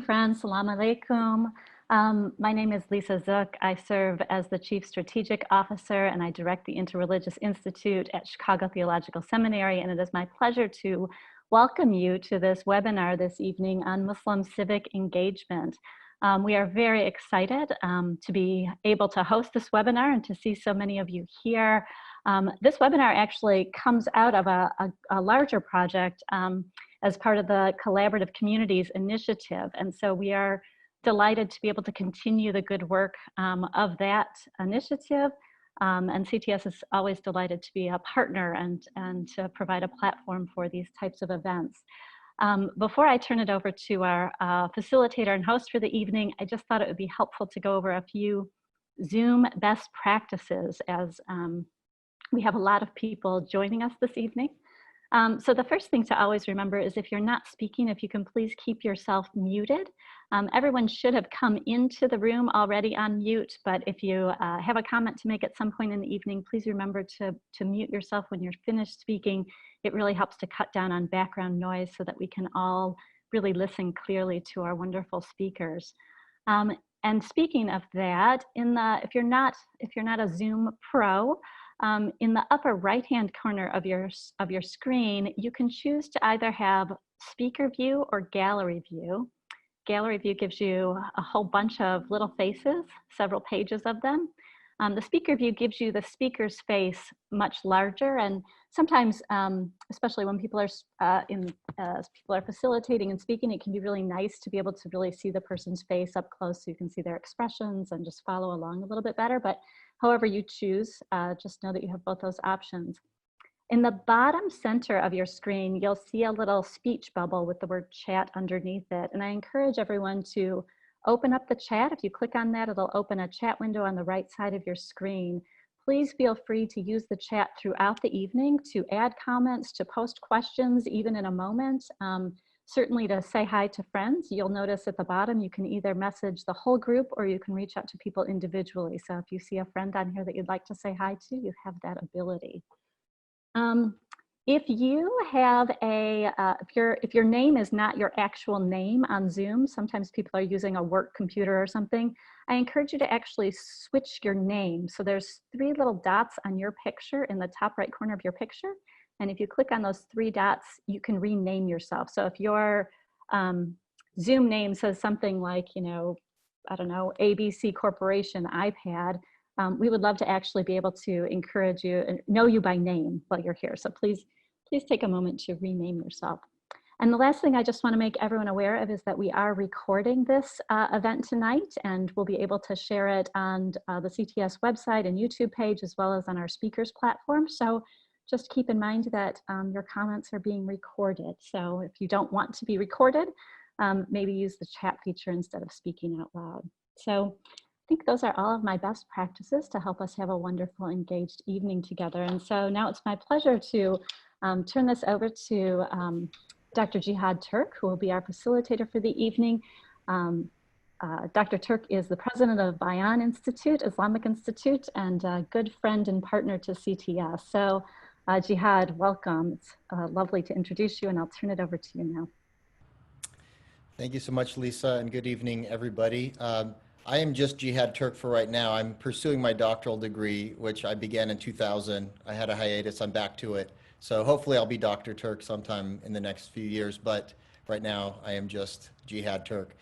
Friends, Salaam Alaikum. My name is Lisa Zook. I serve as the Chief Strategic Officer and I direct the Interreligious Institute at Chicago Theological Seminary, and it is my pleasure to welcome you to this webinar this evening on Muslim civic engagement. We are very excited to be able to host this webinar and to see so many of you here. This webinar actually comes out of a larger project as part of the Collaborative Communities Initiative. And so we are delighted to be able to continue the good work of that initiative. And CTS is always delighted to be a partner and to provide a platform for these types of events. Before I turn it over to our facilitator and host for the evening, I just thought it would be helpful to go over a few Zoom best practices as we have a lot of people joining us this evening. So the first thing to always remember is if you're not speaking, if you can please keep yourself muted. Everyone should have come into the room already on mute, but if you have a comment to make at some point in the evening, please remember to mute yourself when you're finished speaking. It really helps to cut down on background noise so that we can all really listen clearly to our wonderful speakers. And speaking of that, if you're not a Zoom pro, in the upper right-hand corner of your screen, you can choose to either have speaker view or gallery view. Gallery view gives you a whole bunch of little faces, several pages of them. The speaker view gives you the speaker's face much larger, and sometimes, especially when people are facilitating and speaking, it can be really nice to be able to really see the person's face up close so you can see their expressions and just follow along a little bit better. But however you choose, just know that you have both those options. In the bottom center of your screen, you'll see a little speech bubble with the word chat underneath it. And I encourage everyone to open up the chat. If you click on that, it'll open a chat window on the right side of your screen. Please feel free to use the chat throughout the evening to add comments, to post questions, even in a moment. Certainly to say hi to friends. You'll notice at the bottom, you can either message the whole group or you can reach out to people individually. So if you see a friend on here that you'd like to say hi to, you have that ability. If you have if your name is not your actual name on Zoom, sometimes people are using a work computer or something, I encourage you to actually switch your name. So there's 3 little dots on your picture in the top right corner of your picture. And if you click on those 3 dots, you can rename yourself. So if your Zoom name says something like, I don't know, ABC Corporation iPad, we would love to actually be able to encourage you and know you by name while you're here. So please take a moment to rename yourself. And the last thing I just want to make everyone aware of is that we are recording this event tonight, and we'll be able to share it on the CTS website and YouTube page, as well as on our speakers platform. So just keep in mind that your comments are being recorded. So if you don't want to be recorded, maybe use the chat feature instead of speaking out loud. So I think those are all of my best practices to help us have a wonderful, engaged evening together. And so now it's my pleasure to turn this over to Dr. Jihad Turk, who will be our facilitator for the evening. Dr. Turk is the president of Bayan Institute, Islamic Institute, and a good friend and partner to CTS. So Jihad, welcome. It's lovely to introduce you, and I'll turn it over to you now. Thank you so much, Lisa, and good evening, everybody. I am just Jihad Turk for right now. I'm pursuing my doctoral degree, which I began in 2000. I had a hiatus, I'm back to it. So hopefully I'll be Dr. Turk sometime in the next few years, but right now I am just Jihad Turk,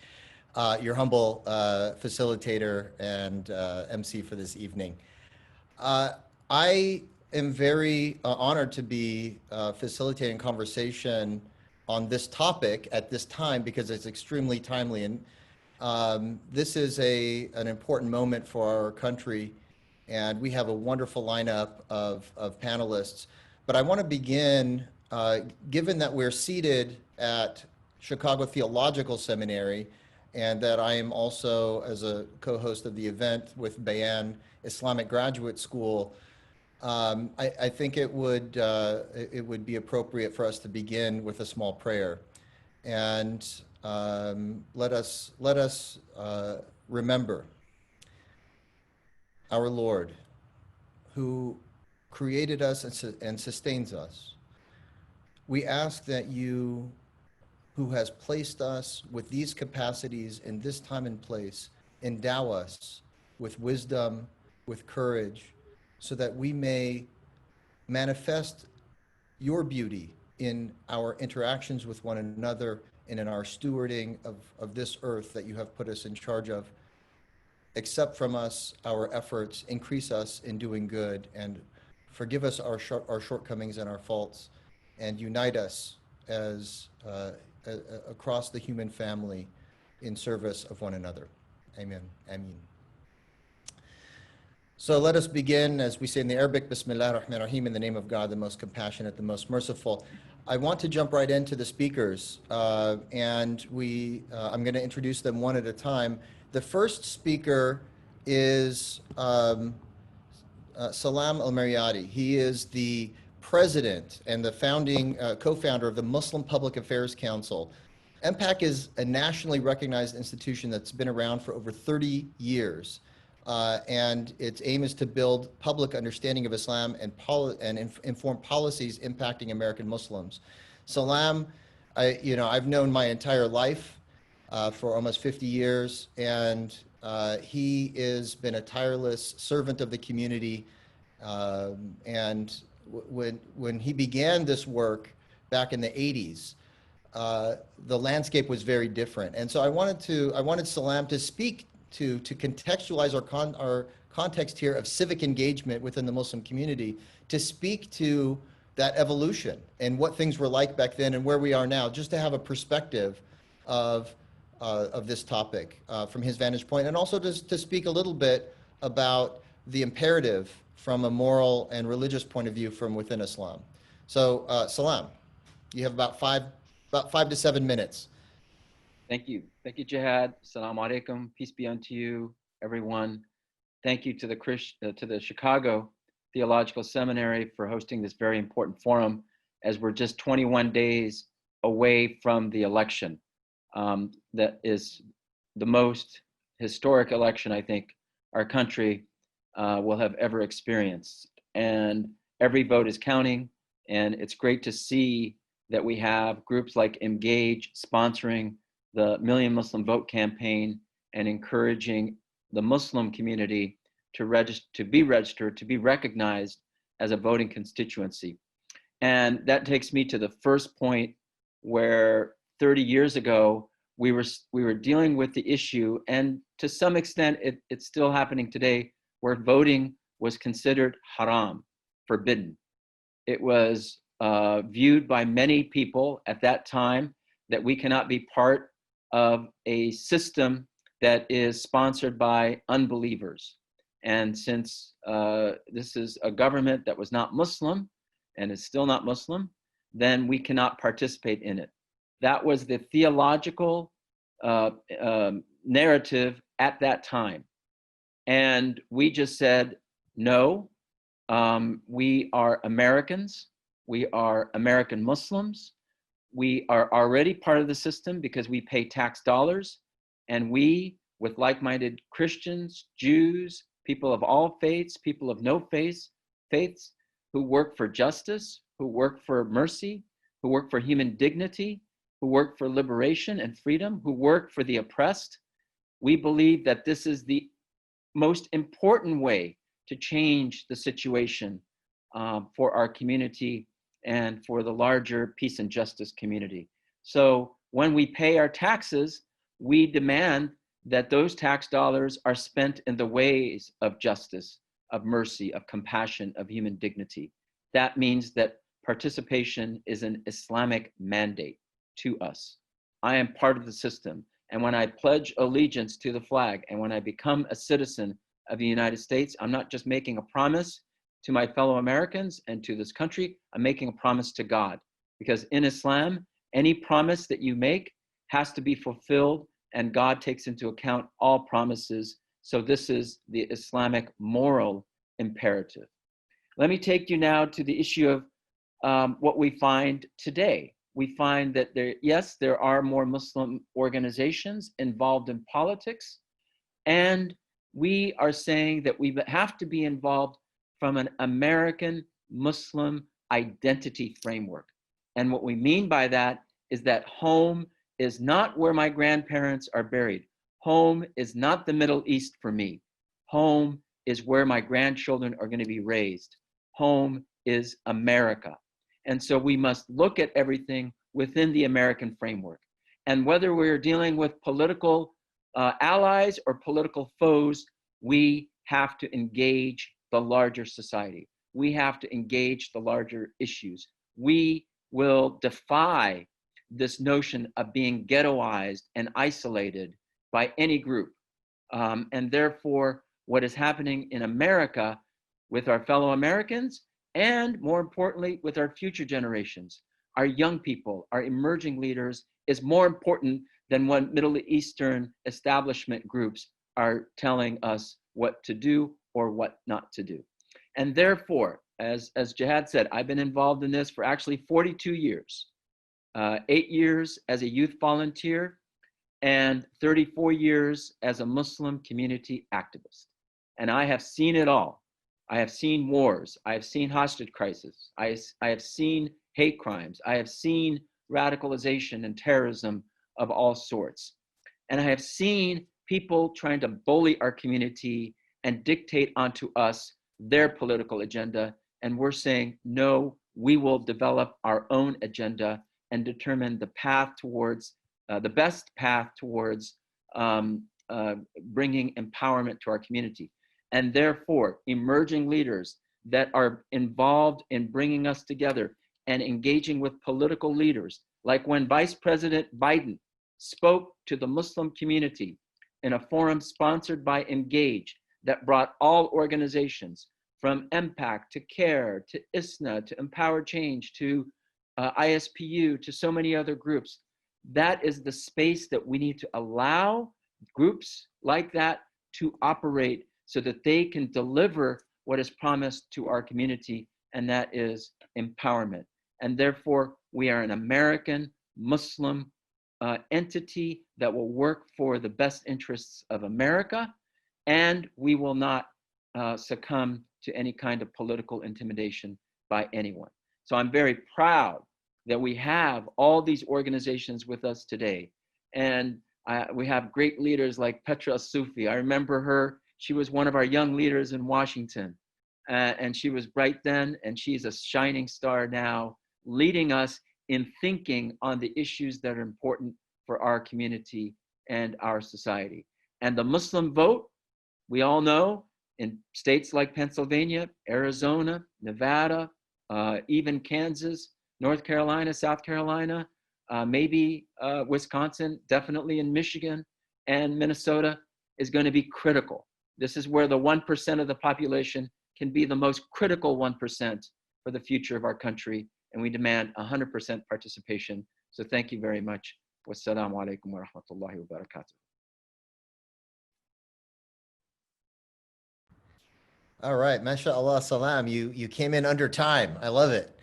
your humble facilitator and MC for this evening. I am very honored to be facilitating conversation on this topic at this time because it's extremely timely, and this is an important moment for our country, and we have a wonderful lineup of panelists. But I want to begin, given that we're seated at Chicago Theological Seminary, and that I am also as a co-host of the event with Bayan Islamic Graduate School, I think it would be appropriate for us to begin with a small prayer, and let us remember our Lord, who created us and sustains us. We ask that you, who has placed us with these capacities in this time and place, endow us with wisdom, with courage, so that we may manifest your beauty in our interactions with one another and in our stewarding of this earth that you have put us in charge of. Accept from us our efforts, increase us in doing good, and forgive us our shortcomings and our faults, and unite us as across the human family in service of one another. Amen. Ameen. So let us begin, as we say in the Arabic, Bismillah ar-Rahman ar-Rahim, in the name of God, the most compassionate, the most merciful. I want to jump right into the speakers, and I'm going to introduce them one at a time. The first speaker is Salaam Almeriati. He is the president and the founding co-founder of the Muslim Public Affairs Council. MPAC is a nationally recognized institution that's been around for over 30 years. And its aim is to build public understanding of Islam and inform policies impacting American Muslims. Salaam, I've known my entire life for almost 50 years, and he has been a tireless servant of the community. And when he began this work back in the 80s, the landscape was very different. And so I wanted Salaam to speak to contextualize our context here of civic engagement within the Muslim community, to speak to that evolution and what things were like back then and where we are now, just to have a perspective of this topic from his vantage point, and also to speak a little bit about the imperative from a moral and religious point of view from within Islam. So Salaam, you have about 5 to 7 minutes. Thank you. Thank you, Jihad. Assalamu alaikum. Peace be unto you, everyone. Thank you to the Chicago Theological Seminary for hosting this very important forum, as we're just 21 days away from the election. That is the most historic election I think our country will have ever experienced. And every vote is counting, and it's great to see that we have groups like Emgage sponsoring the Million Muslim Vote campaign and encouraging the Muslim community to be registered, to be recognized as a voting constituency. And that takes me to the first point, where 30 years ago, we were dealing with the issue, and to some extent, it's still happening today, where voting was considered haram, forbidden. It was viewed by many people at that time that we cannot be part of a system that is sponsored by unbelievers. And since this is a government that was not Muslim and is still not Muslim, then we cannot participate in it. That was the theological narrative at that time. And we just said, no, we are Americans, we are American Muslims, we are already part of the system because we pay tax dollars, and we, with like-minded Christians, Jews, people of all faiths, people of no faiths, who work for justice, who work for mercy, who work for human dignity, who work for liberation and freedom, who work for the oppressed. We believe that this is the most important way to change the situation for our community and for the larger peace and justice community. So when we pay our taxes, we demand that those tax dollars are spent in the ways of justice, of mercy, of compassion, of human dignity. That means that participation is an Islamic mandate to us. I am part of the system. And when I pledge allegiance to the flag, and when I become a citizen of the United States, I'm not just making a promise to my fellow Americans and to this country, I'm making a promise to God. Because in Islam, any promise that you make has to be fulfilled, and God takes into account all promises. So this is the Islamic moral imperative. Let me take you now to the issue of what we find today. We find that there are more Muslim organizations involved in politics, and we are saying that we have to be involved from an American Muslim identity framework. And what we mean by that is that home is not where my grandparents are buried. Home is not the Middle East for me. Home is where my grandchildren are going to be raised. Home is America. And so we must look at everything within the American framework. And whether we're dealing with political allies or political foes, we have to engage the larger society. We have to engage the larger issues. We will defy this notion of being ghettoized and isolated by any group. And therefore, what is happening in America with our fellow Americans, and more importantly, with our future generations, our young people, our emerging leaders, is more important than what Middle Eastern establishment groups are telling us what to do or what not to do. And therefore, as Jihad said, I've been involved in this for actually 42 years, 8 years as a youth volunteer, and 34 years as a Muslim community activist. And I have seen it all. I have seen wars. I have seen hostage crises. I have seen hate crimes. I have seen radicalization and terrorism of all sorts. And I have seen people trying to bully our community and dictate onto us their political agenda. And we're saying, no, we will develop our own agenda and determine the path towards, the best path towards bringing empowerment to our community. And therefore, emerging leaders that are involved in bringing us together and engaging with political leaders, like when Vice President Biden spoke to the Muslim community in a forum sponsored by Emgage that brought all organizations from MPAC to CARE to ISNA to Empower Change to ISPU to so many other groups. That is the space that we need to allow groups like that to operate so that they can deliver what is promised to our community, and that is empowerment. And therefore, we are an American Muslim entity that will work for the best interests of America, and we will not succumb to any kind of political intimidation by anyone. So I'm very proud that we have all these organizations with us today. And we have great leaders like Petra El Sufi. I remember her. She was one of our young leaders in Washington. And she was bright then, and she's a shining star now, leading us in thinking on the issues that are important for our community and our society. And the Muslim vote, we all know, in states like Pennsylvania, Arizona, Nevada, even Kansas, North Carolina, South Carolina, maybe Wisconsin, definitely in Michigan and Minnesota, is going to be critical. This is where the 1% of the population can be the most critical 1% for the future of our country, and we demand 100% participation. So thank you very much. Wassalamu alaikum wa rahmatullahi wa barakatuh. All right, mashallah, Salam. You came in under time. I love it.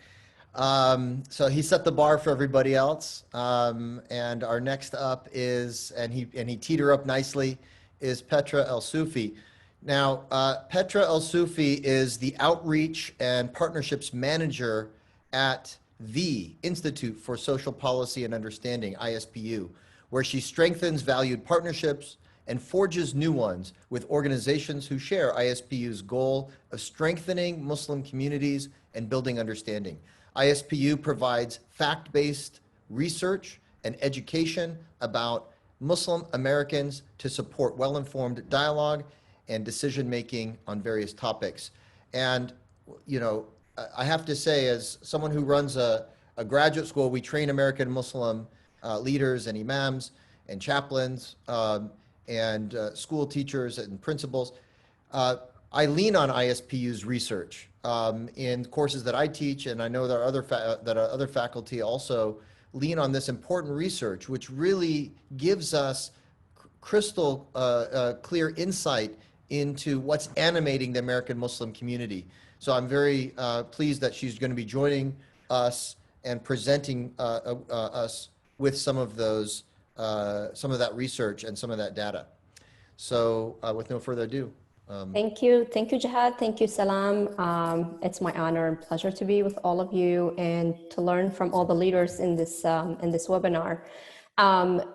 So he set the bar for everybody else. And our next up is, and he teed her up nicely, is Petra El Sufi. Now, Petra El Sufi is the Outreach and Partnerships Manager at the Institute for Social Policy and Understanding, ISPU, where she strengthens valued partnerships and forges new ones with organizations who share ISPU's goal of strengthening Muslim communities and building understanding. ISPU provides fact-based research and education about Muslim Americans to support well-informed dialogue and decision-making on various topics. And, you know, I have to say, as someone who runs a graduate school, we train American Muslim leaders and imams and chaplains and school teachers and principals. I lean on ISPU's research in courses that I teach, and I know that other faculty also lean on this important research, which really gives us crystal clear insight into what's animating the American Muslim community. So I'm very pleased that she's going to be joining us and presenting us with some of those, some of that research and some of that data. So with no further ado, Thank you, Jihad. Thank you, Salaam. It's my honor and pleasure to be with all of you and to learn from all the leaders in this webinar.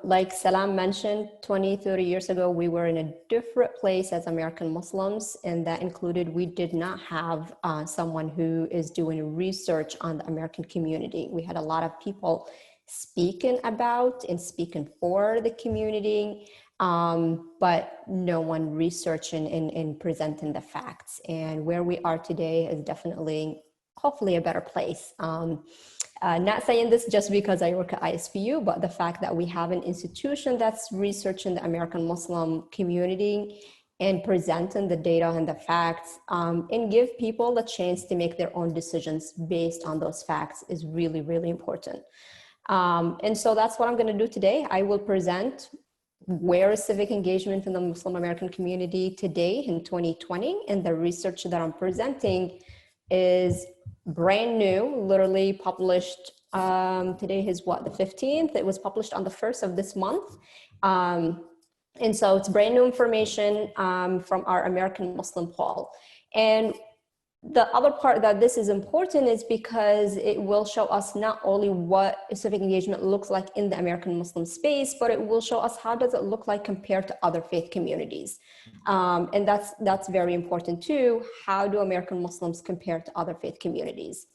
Like Salaam mentioned, 20, 30 years ago, we were in a different place as American Muslims, and that included we did not have someone who is doing research on the American community. We had a lot of people speaking about and speaking for the community, but no one researching and presenting the facts. And where we are today is definitely, hopefully, a better place. Not saying this just because I work at ISPU, but the fact that we have an institution that's researching the American Muslim community and presenting the data and the facts, and give people a chance to make their own decisions based on those facts is really, really important. And so that's what I'm going to do today. I will present where is civic engagement in the Muslim American community today in 2020, and the research that I'm presenting is brand new, literally published, today is what, the 15th? It was published on the 1st of this month. And so it's brand new information from our American Muslim poll. And the other part that this is important is because it will show us not only what civic engagement looks like in the American Muslim space, but it will show us how does it look like compared to other faith communities. And that's very important too. How do American Muslims compare to other faith communities?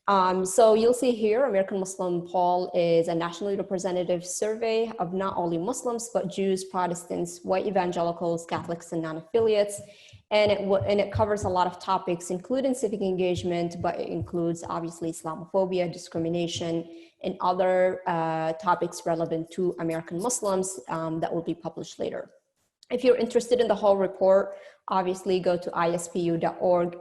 So you'll see here, American Muslim poll is a nationally representative survey of not only Muslims, but Jews, Protestants, white evangelicals, Catholics, and non-affiliates. And it covers a lot of topics, including civic engagement, but it includes obviously Islamophobia, discrimination, and other topics relevant to American Muslims that will be published later. If you're interested in the whole report, obviously go to ispu.org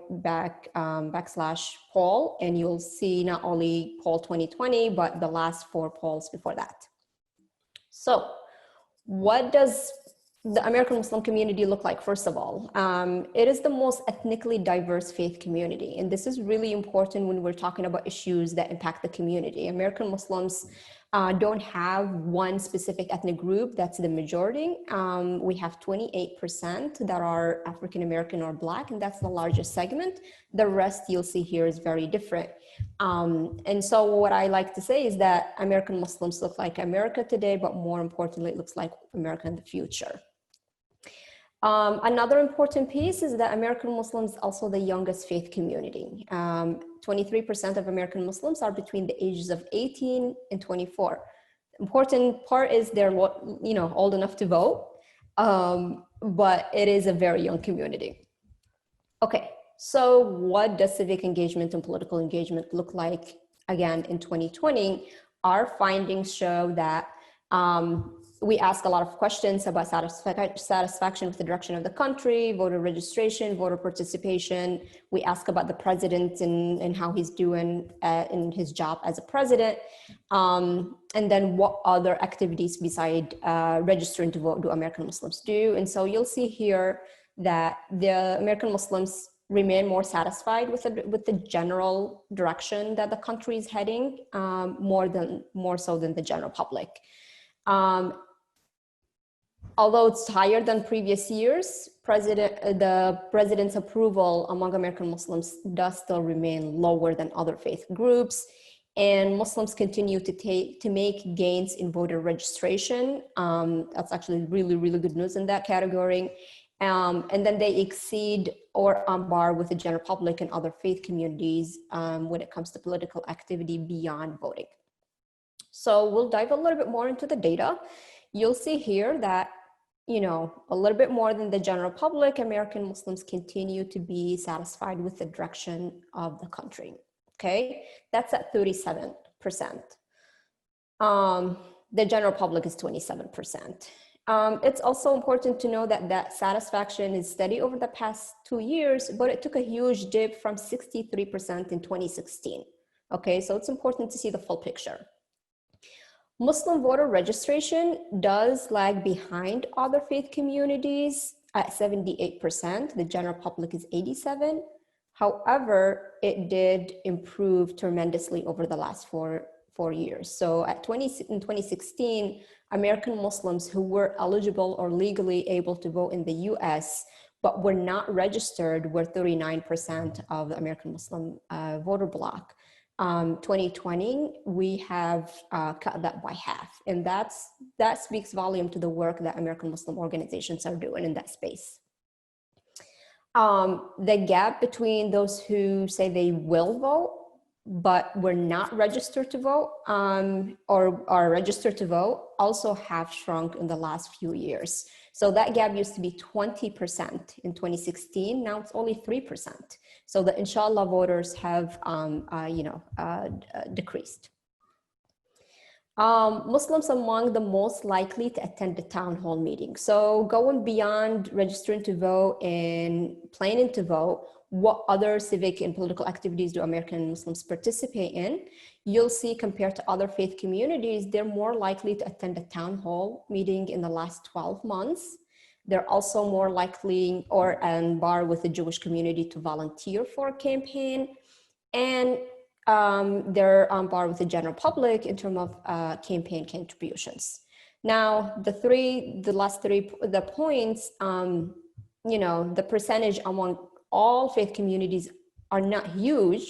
/poll, and you'll see not only poll 2020, but the last 4 polls before that. So what does the American Muslim community look like? First of all, it is the most ethnically diverse faith community. And this is really important when we're talking about issues that impact the community. American Muslims don't have one specific ethnic group that's the majority. We have 28% that are African American or Black, and that's the largest segment. The rest you'll see here is very different. And so what I like to say is that American Muslims look like America today, but more importantly, it looks like America in the future. Another important piece is that American Muslims also the youngest faith community. 23% of American Muslims are between the ages of 18 and 24. Important part is they're, old enough to vote, but it is a very young community. Okay, so what does civic engagement and political engagement look like again in 2020? Our findings show that we ask a lot of questions about satisfaction with the direction of the country, voter registration, voter participation. We ask about the president and how he's doing in his job as a president. And then what other activities beside registering to vote do American Muslims do? And so you'll see here that the American Muslims remain more satisfied with the general direction that the country is heading, more so than the general public. Although it's higher than previous years, the president's approval among American Muslims does still remain lower than other faith groups, and Muslims continue to make gains in voter registration. That's actually really, really good news in that category. And then they exceed or on par with the general public and other faith communities when it comes to political activity beyond voting. So we'll dive a little bit more into the data. You'll see here that, a little bit more than the general public, American Muslims continue to be satisfied with the direction of the country. Okay, that's at 37%. The general public is 27%. It's also important to know that satisfaction is steady over the past 2 years, but it took a huge dip from 63% in 2016. Okay, so it's important to see the full picture. Muslim voter registration does lag behind other faith communities at 78%. The general public is 87%. However, it did improve tremendously over the last four years. So in 2016, American Muslims who were eligible or legally able to vote in the US but were not registered were 39% of the American Muslim voter bloc. 2020, we have cut that by half. And that speaks volume to the work that American Muslim organizations are doing in that space. The gap between those who say they will vote, but were not registered to vote or are registered to vote also have shrunk in the last few years. So that gap used to be 20% in 2016. Now it's only 3%. So the Inshallah voters have, decreased. Muslims among the most likely to attend the town hall meeting. So going beyond registering to vote and planning to vote, what other civic and political activities do American Muslims participate in? You'll see compared to other faith communities, they're more likely to attend a town hall meeting in the last 12 months. They're also more likely or on par with the Jewish community to volunteer for a campaign. And they're on par with the general public in terms of campaign contributions. Now, the last three points, the percentage among all faith communities are not huge.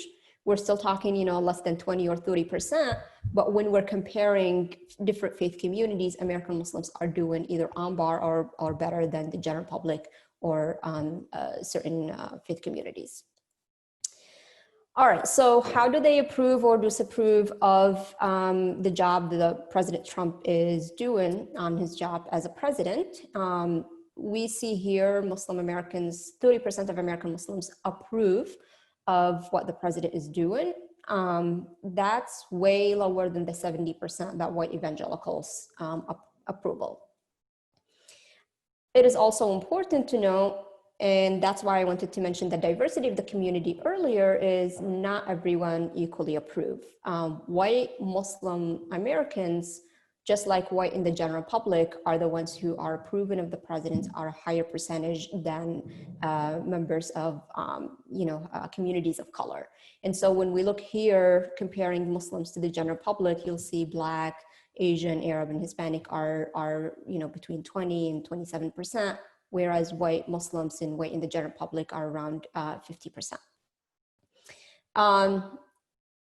We're still talking, less than 20 or 30%. But when we're comparing different faith communities, American Muslims are doing either on par or better than the general public or certain faith communities. All right, so how do they approve or disapprove of the job that President Trump is doing on his job as a president? We see here Muslim Americans, 30% of American Muslims approve of what the president is doing. That's way lower than the 70% that white evangelicals approval. It is also important to know, and that's why I wanted to mention the diversity of the community earlier, is not everyone equally approve. White Muslim Americans, just like white in the general public, are the ones who are approving of the president are a higher percentage than members of communities of color. And so when we look here, comparing Muslims to the general public, you'll see Black, Asian, Arab, and Hispanic are between 20 and 27%, whereas white Muslims and white in the general public are around 50%.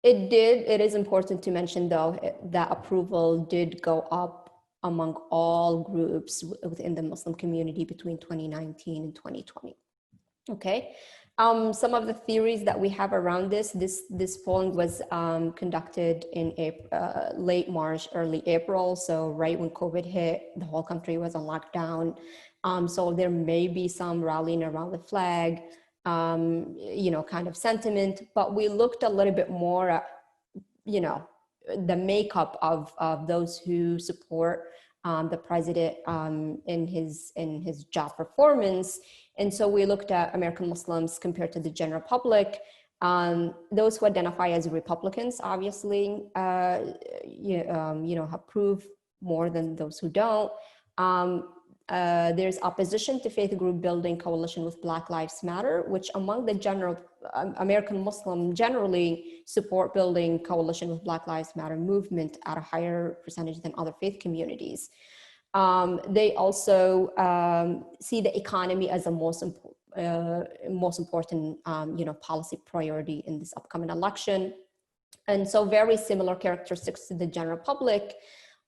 It is important to mention, though, that approval did go up among all groups within the Muslim community between 2019 and 2020. Okay, some of the theories that we have around this polling was conducted in late March, early April. So right when COVID hit, the whole country was on lockdown. So there may be some rallying around the flag, kind of sentiment, but we looked a little bit more at, the makeup of those who support the president in his job performance. And so we looked at American Muslims compared to the general public. Those who identify as Republicans, obviously, approve more than those who don't. There's opposition to faith group building coalition with Black Lives Matter, which among the general American Muslim generally support building coalition with Black Lives Matter movement at a higher percentage than other faith communities. They also see the economy as the most important policy priority in this upcoming election. And so very similar characteristics to the general public.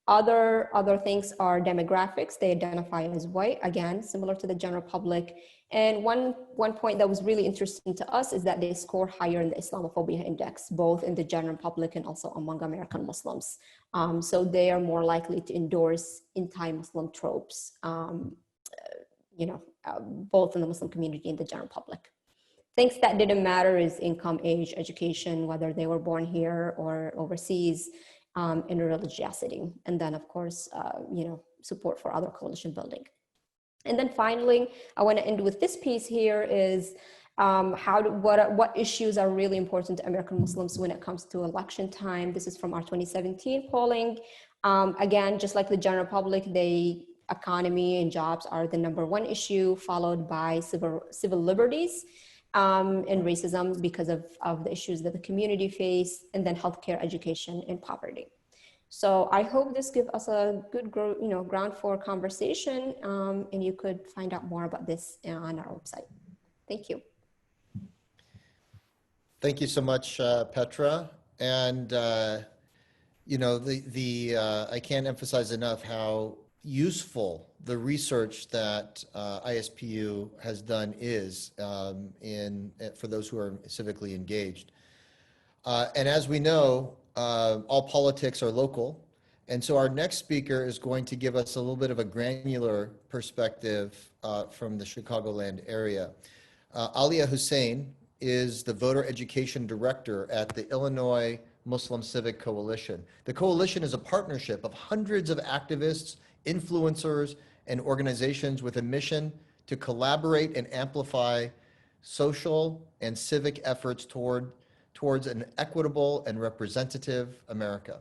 Other things are demographics. They identify as white, again, similar to the general public. And one point that was really interesting to us is that they score higher in the Islamophobia index, both in the general public and also among American Muslims. So they are more likely to endorse anti-Muslim tropes, both in the Muslim community and the general public. Things that didn't matter is income, age, education, whether they were born here or overseas, and religiosity. And then, of course, support for other coalition building. And then finally, I want to end with this piece here is what issues are really important to American Muslims when it comes to election time. This is from our 2017 polling. Again, just like the general public, economy and jobs are the #1 issue, followed by civil liberties and racism because of the issues that the community face, and then healthcare, education, and poverty. So I hope this gives us a good ground for conversation, and you could find out more about this on our website. Thank you. Thank you so much, Petra. And you know, I can't emphasize enough how useful the research that ISPU has done is for those who are civically engaged. And as we know, all politics are local. And so our next speaker is going to give us a little bit of a granular perspective from the Chicagoland area. Alia Hussein is the Voter Education Director at the Illinois Muslim Civic Coalition. The coalition is a partnership of hundreds of activists, influencers, and organizations with a mission to collaborate and amplify social and civic efforts towards an equitable and representative America.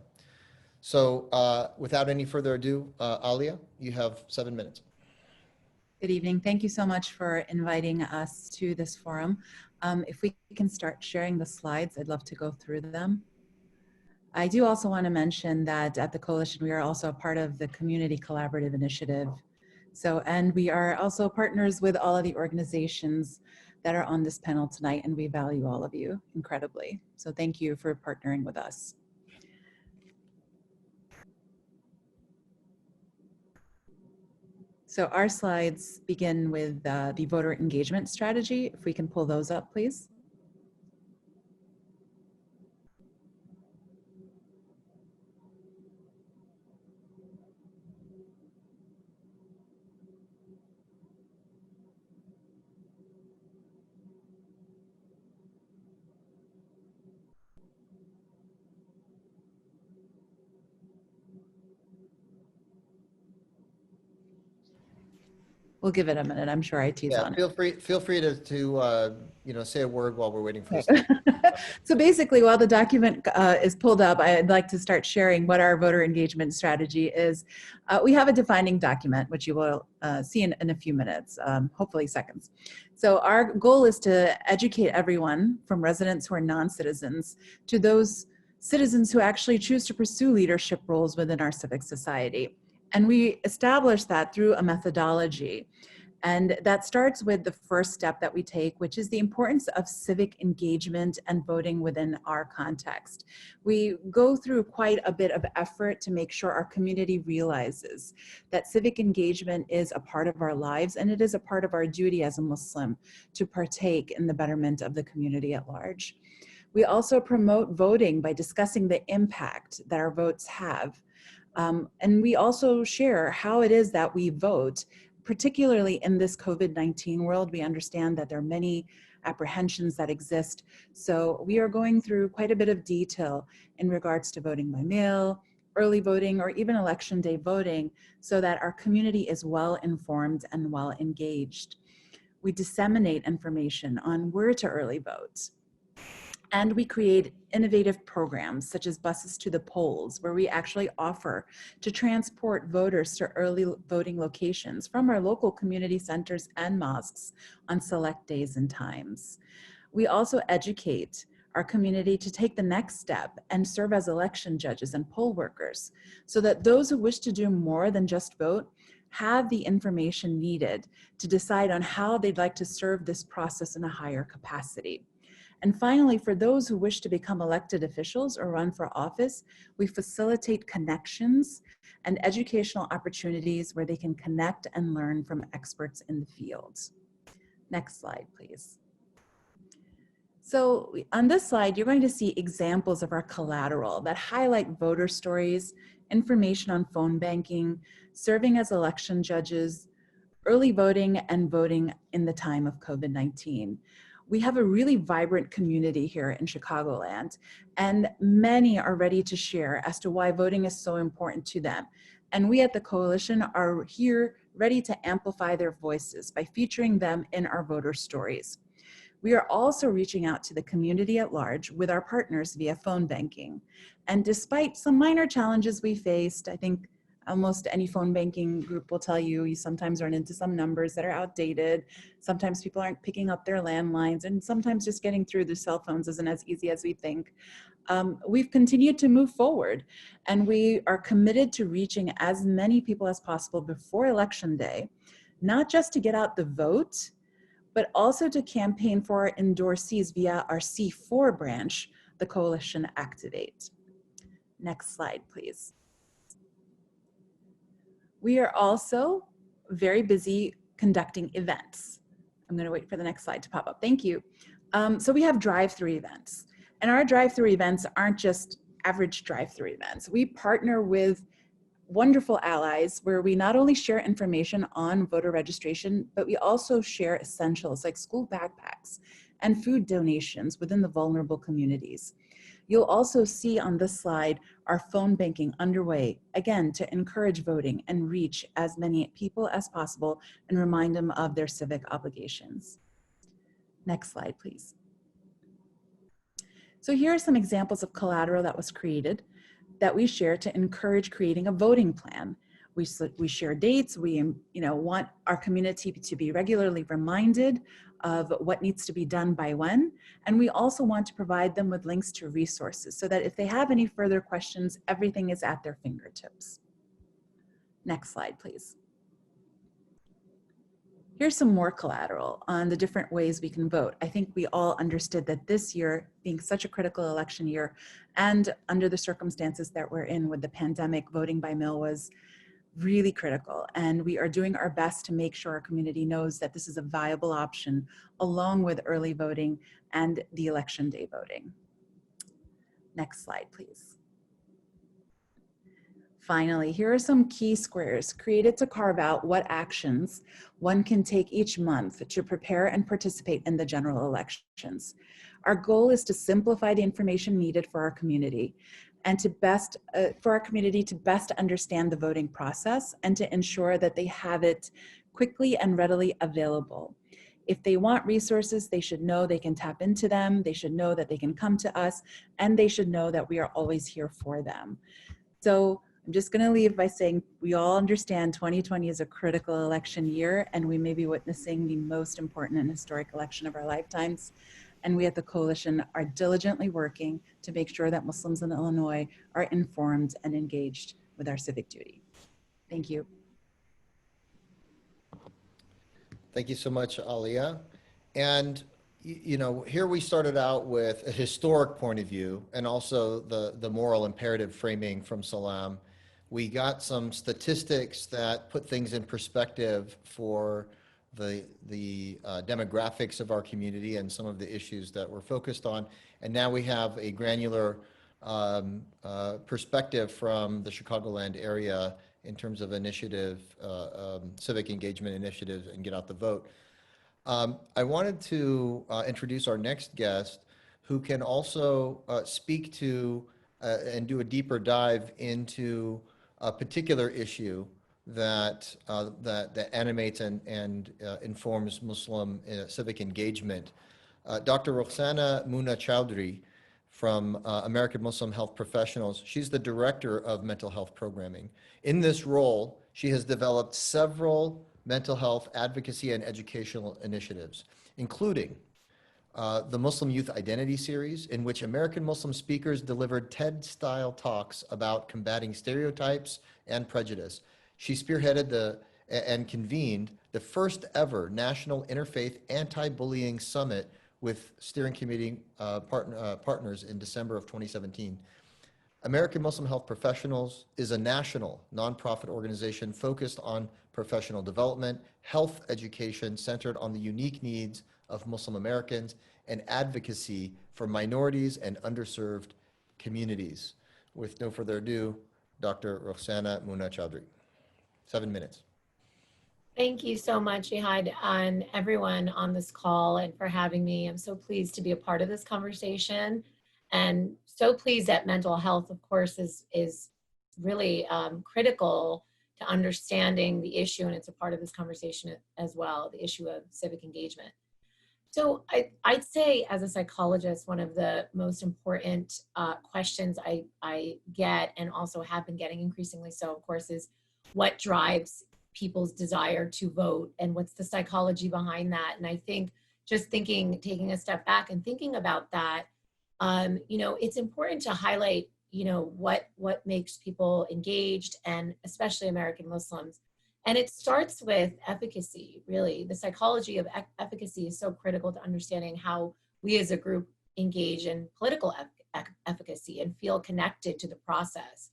So without any further ado, Alia, you have 7 minutes. Good evening. Thank you so much for inviting us to this forum. If we can start sharing the slides, I'd love to go through them. I do also want to mention that at the Coalition, we are also a part of the Community Collaborative Initiative. And we are also partners with all of the organizations that are on this panel tonight, and we value all of you incredibly. So thank you for partnering with us. So our slides begin with the voter engagement strategy. If we can pull those up, please. We'll give it a minute. I'm sure IT's on it. Feel free to you know, say a word while we're waiting for this. So basically, while the document is pulled up, I'd like to start sharing what our voter engagement strategy is. We have a defining document, which you will see in a few minutes, hopefully seconds. So our goal is to educate everyone, from residents who are non-citizens to those citizens who actually choose to pursue leadership roles within our civic society. And we establish that through a methodology. And that starts with the first step that we take, which is the importance of civic engagement and voting within our context. We go through quite a bit of effort to make sure our community realizes that civic engagement is a part of our lives, and it is a part of our duty as a Muslim to partake in the betterment of the community at large. We also promote voting by discussing the impact that our votes have. And we also share how it is that we vote, particularly in this COVID-19 world. We understand that there are many apprehensions that exist. So we are going through quite a bit of detail in regards to voting by mail, early voting, or even election day voting, so that our community is well informed and well engaged. We disseminate information on where to early vote. And we create innovative programs such as buses to the polls, where we actually offer to transport voters to early voting locations from our local community centers and mosques on select days and times. We also educate our community to take the next step and serve as election judges and poll workers, so that those who wish to do more than just vote have the information needed to decide on how they'd like to serve this process in a higher capacity. And finally, for those who wish to become elected officials or run for office, we facilitate connections and educational opportunities where they can connect and learn from experts in the field. Next slide, please. So on this slide, you're going to see examples of our collateral that highlight voter stories, information on phone banking, serving as election judges, early voting, and voting in the time of COVID-19. We have a really vibrant community here in Chicagoland, and many are ready to share as to why voting is so important to them. And we at the Coalition are here ready to amplify their voices by featuring them in our voter stories. We are also reaching out to the community at large with our partners via phone banking. And despite some minor challenges we faced, I think almost any phone banking group will tell you, you sometimes run into some numbers that are outdated. Sometimes people aren't picking up their landlines, and sometimes just getting through their cell phones isn't as easy as we think. we've continued to move forward, and we are committed to reaching as many people as possible before Election Day, not just to get out the vote, but also to campaign for our endorsees via our C4 branch, the Coalition Activate. Next slide, please. We are also very busy conducting events. I'm going to wait for the next slide to pop up. Thank you. So we have drive-through events, and our drive-through events aren't just average drive-through events. We partner with wonderful allies where we not only share information on voter registration, but we also share essentials like school backpacks and food donations within the vulnerable communities. You'll also see on this slide our phone banking underway, again, to encourage voting and reach as many people as possible and remind them of their civic obligations. Next slide, please. So here are some examples of collateral that was created that we share to encourage creating a voting plan. We share dates. We want our community to be regularly reminded of what needs to be done by when. And we also want to provide them with links to resources so that if they have any further questions, everything is at their fingertips. Next slide, please. Here's some more collateral on the different ways we can vote. I think we all understood that this year, being such a critical election year, and under the circumstances that we're in with the pandemic, voting by mail was really critical. And we are doing our best to make sure our community knows that this is a viable option, along with early voting and the election day voting. Next slide, please. Finally, here are some key squares created to carve out what actions one can take each month to prepare and participate in the general elections. Our goal is to simplify the information needed for our community and for our community to best understand the voting process and to ensure that they have it quickly and readily available. If they want resources, they should know they can tap into them, they should know that they can come to us, and they should know that we are always here for them. So I'm just going to leave by saying we all understand 2020 is a critical election year, and we may be witnessing the most important and historic election of our lifetimes. And we at the Coalition are diligently working to make sure that Muslims in Illinois are informed and engaged with our civic duty. Thank you. Thank you so much, Alia. And here we started out with a historic point of view and also the moral imperative framing from Salaam. We got some statistics that put things in perspective for the demographics of our community and some of the issues that we're focused on. And now we have a granular perspective from the Chicagoland area in terms of initiative, civic engagement initiatives and get out the vote. I wanted to introduce our next guest who can also speak to and do a deeper dive into a particular issue that animates and informs Muslim civic engagement. Dr. Roxana Muna Chowdhury from American Muslim Health Professionals. She's the director of mental health programming. In this role, she has developed several mental health advocacy and educational initiatives, including the Muslim Youth Identity Series, in which American Muslim speakers delivered TED-style talks about combating stereotypes and prejudice. She spearheaded and convened the first ever National Interfaith Anti-Bullying Summit with steering committee partners in December of 2017. American Muslim Health Professionals is a national nonprofit organization focused on professional development, health education centered on the unique needs of Muslim Americans, and advocacy for minorities and underserved communities. With no further ado, Dr. Roxana Muna Chowdhury. 7 minutes. Thank you so much, Jihad, and everyone on this call, and for having me. I'm so pleased to be a part of this conversation, and so pleased that mental health, of course, is really critical to understanding the issue, and it's a part of this conversation as well, the issue of civic engagement. So I'd say, as a psychologist, one of the most important questions I get, and also have been getting increasingly so, of course, is what drives people's desire to vote and what's the psychology behind that. And I think just taking a step back and thinking about that, you know, it's important to highlight, you know, what makes people engaged, and especially American Muslims. And it starts with efficacy, really. The psychology of efficacy is so critical to understanding how we as a group engage in political efficacy and feel connected to the process.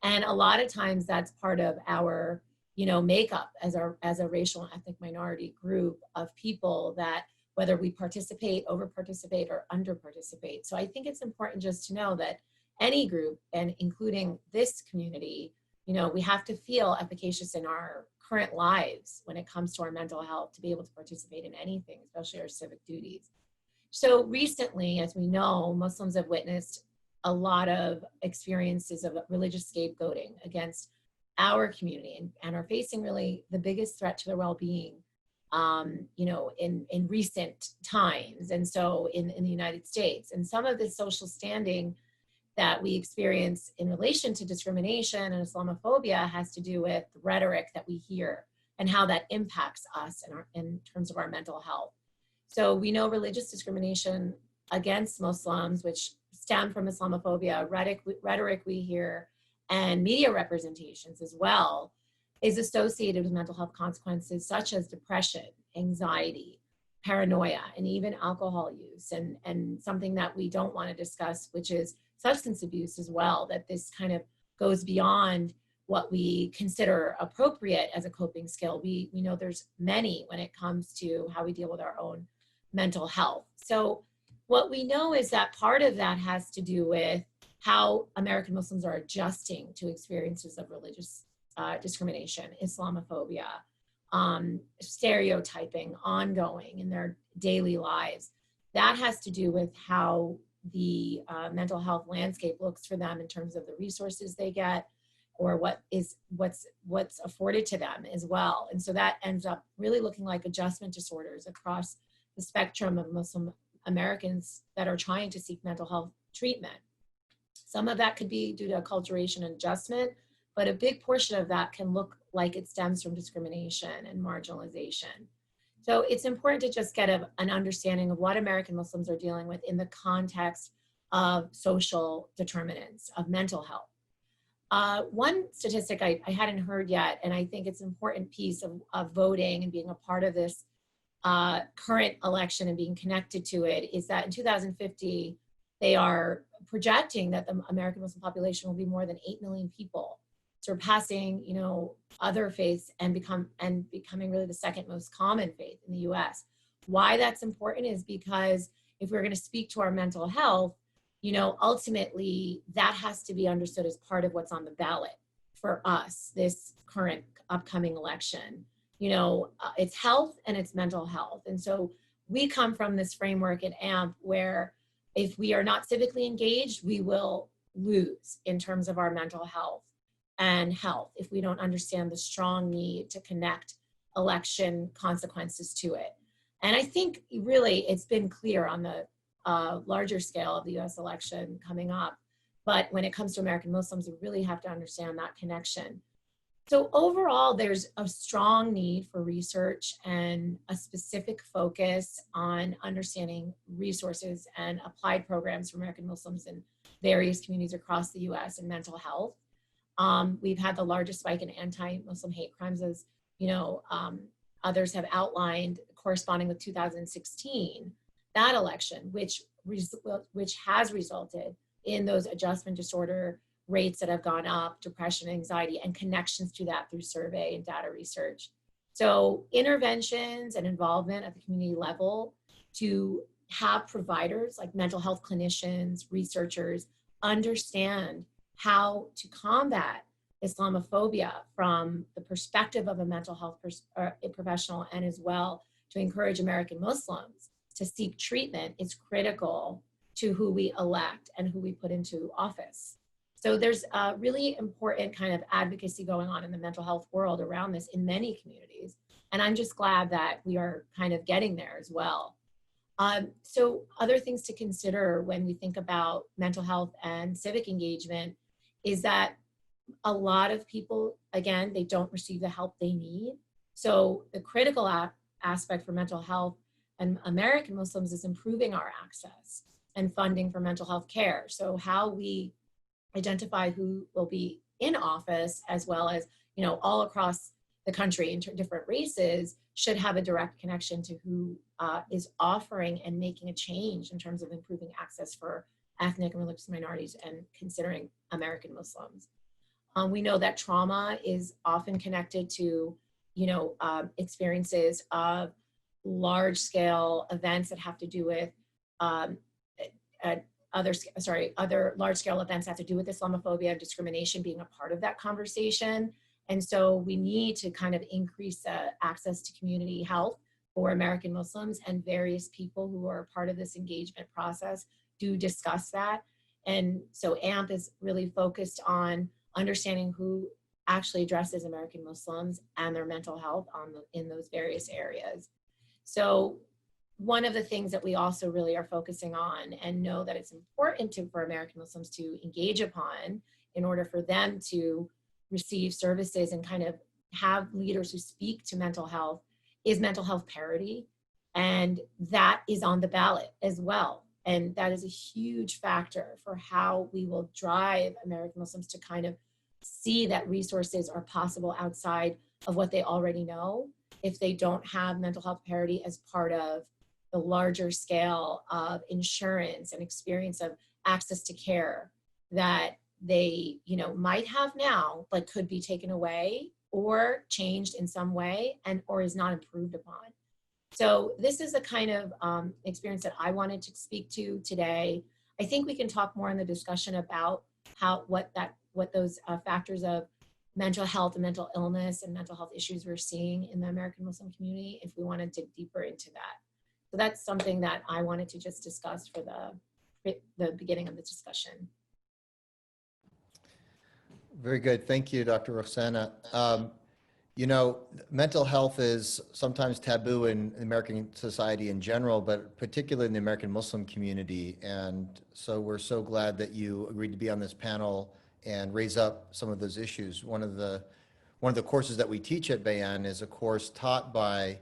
And a lot of times that's part of our, you know, makeup as a racial and ethnic minority group of people, that whether we participate, over participate, or under participate. So I think it's important just to know that any group, and including this community, you know, we have to feel efficacious in our current lives when it comes to our mental health to be able to participate in anything, especially our civic duties. So recently, as we know, Muslims have witnessed a lot of experiences of religious scapegoating against our community, and are facing really the biggest threat to their well-being, you know, in recent times. And so in the United States, and some of this social standing that we experience in relation to discrimination and Islamophobia has to do with the rhetoric that we hear and how that impacts us in terms of our mental health. So we know religious discrimination against Muslims, which stem from Islamophobia, rhetoric we hear, and media representations as well, is associated with mental health consequences such as depression, anxiety, paranoia, and even alcohol use, and something that we don't want to discuss, which is substance abuse as well, that this kind of goes beyond what we consider appropriate as a coping skill. We know there's many when it comes to how we deal with our own mental health. So what we know is that part of that has to do with how American Muslims are adjusting to experiences of religious discrimination, Islamophobia, stereotyping ongoing in their daily lives. That has to do with how the mental health landscape looks for them in terms of the resources they get, or what's afforded to them as well. And so that ends up really looking like adjustment disorders across the spectrum of Muslim Americans that are trying to seek mental health treatment. Some of that could be due to acculturation and adjustment, but a big portion of that can look like it stems from discrimination and marginalization. So it's important to just get an understanding of what American Muslims are dealing with in the context of social determinants of mental health. One statistic I hadn't heard yet, and I think it's an important piece of voting and being a part of this current election and being connected to it, is that in 2050, they are projecting that the American Muslim population will be more than 8 million people, surpassing, you know, other faiths and becoming really the second most common faith in the US. Why that's important is because if we're going to speak to our mental health, you know, ultimately that has to be understood as part of what's on the ballot for us this current upcoming election. You know, it's health and it's mental health. And so we come from this framework at AMP where if we are not civically engaged, we will lose in terms of our mental health and health if we don't understand the strong need to connect election consequences to it. And I think really it's been clear on the larger scale of the US election coming up. But when it comes to American Muslims, we really have to understand that connection. So overall, there's a strong need for research and a specific focus on understanding resources and applied programs for American Muslims in various communities across the US in mental health. We've had the largest spike in anti-Muslim hate crimes, as you know, others have outlined, corresponding with 2016, that election, which has resulted in those adjustment disorder rates that have gone up, depression, anxiety, and connections to that through survey and data research. So interventions and involvement at the community level to have providers like mental health clinicians, researchers, understand how to combat Islamophobia from the perspective of a mental health professional, and as well to encourage American Muslims to seek treatment is critical to who we elect and who we put into office. So there's a really important kind of advocacy going on in the mental health world around this in many communities. And I'm just glad that we are kind of getting there as well. So other things to consider when we think about mental health and civic engagement is that a lot of people, again, they don't receive the help they need. So the critical aspect for mental health and American Muslims is improving our access and funding for mental health care. So how we identify who will be in office, as well as, you know, all across the country in different races, should have a direct connection to who is offering and making a change in terms of improving access for ethnic and religious minorities and considering American Muslims. We know that trauma is often connected to, you know, experiences of large-scale events that have to do with other large-scale events that have to do with Islamophobia and discrimination being a part of that conversation. And so we need to kind of increase access to community health for American Muslims, and various people who are part of this engagement process do discuss that. And so AMP is really focused on understanding who actually addresses American Muslims and their mental health in those various areas. So one of the things that we also really are focusing on and know that it's important for American Muslims to engage upon in order for them to receive services and kind of have leaders who speak to mental health is mental health parity. And that is on the ballot as well. And that is a huge factor for how we will drive American Muslims to kind of see that resources are possible outside of what they already know if they don't have mental health parity as part of the larger scale of insurance and experience of access to care that they, you know, might have now, but could be taken away or changed in some way and or is not improved upon. So this is the kind of experience that I wanted to speak to today. I think we can talk more in the discussion about what those factors of mental health and mental illness and mental health issues we're seeing in the American Muslim community if we want to dig deeper into that. So that's something that I wanted to just discuss for the beginning of the discussion. Very good. Thank you, Dr. Roxana. You know, mental health is sometimes taboo in American society in general, but particularly in the American Muslim community. And so we're so glad that you agreed to be on this panel and raise up some of those issues. One of the courses that we teach at Bayan is a course taught by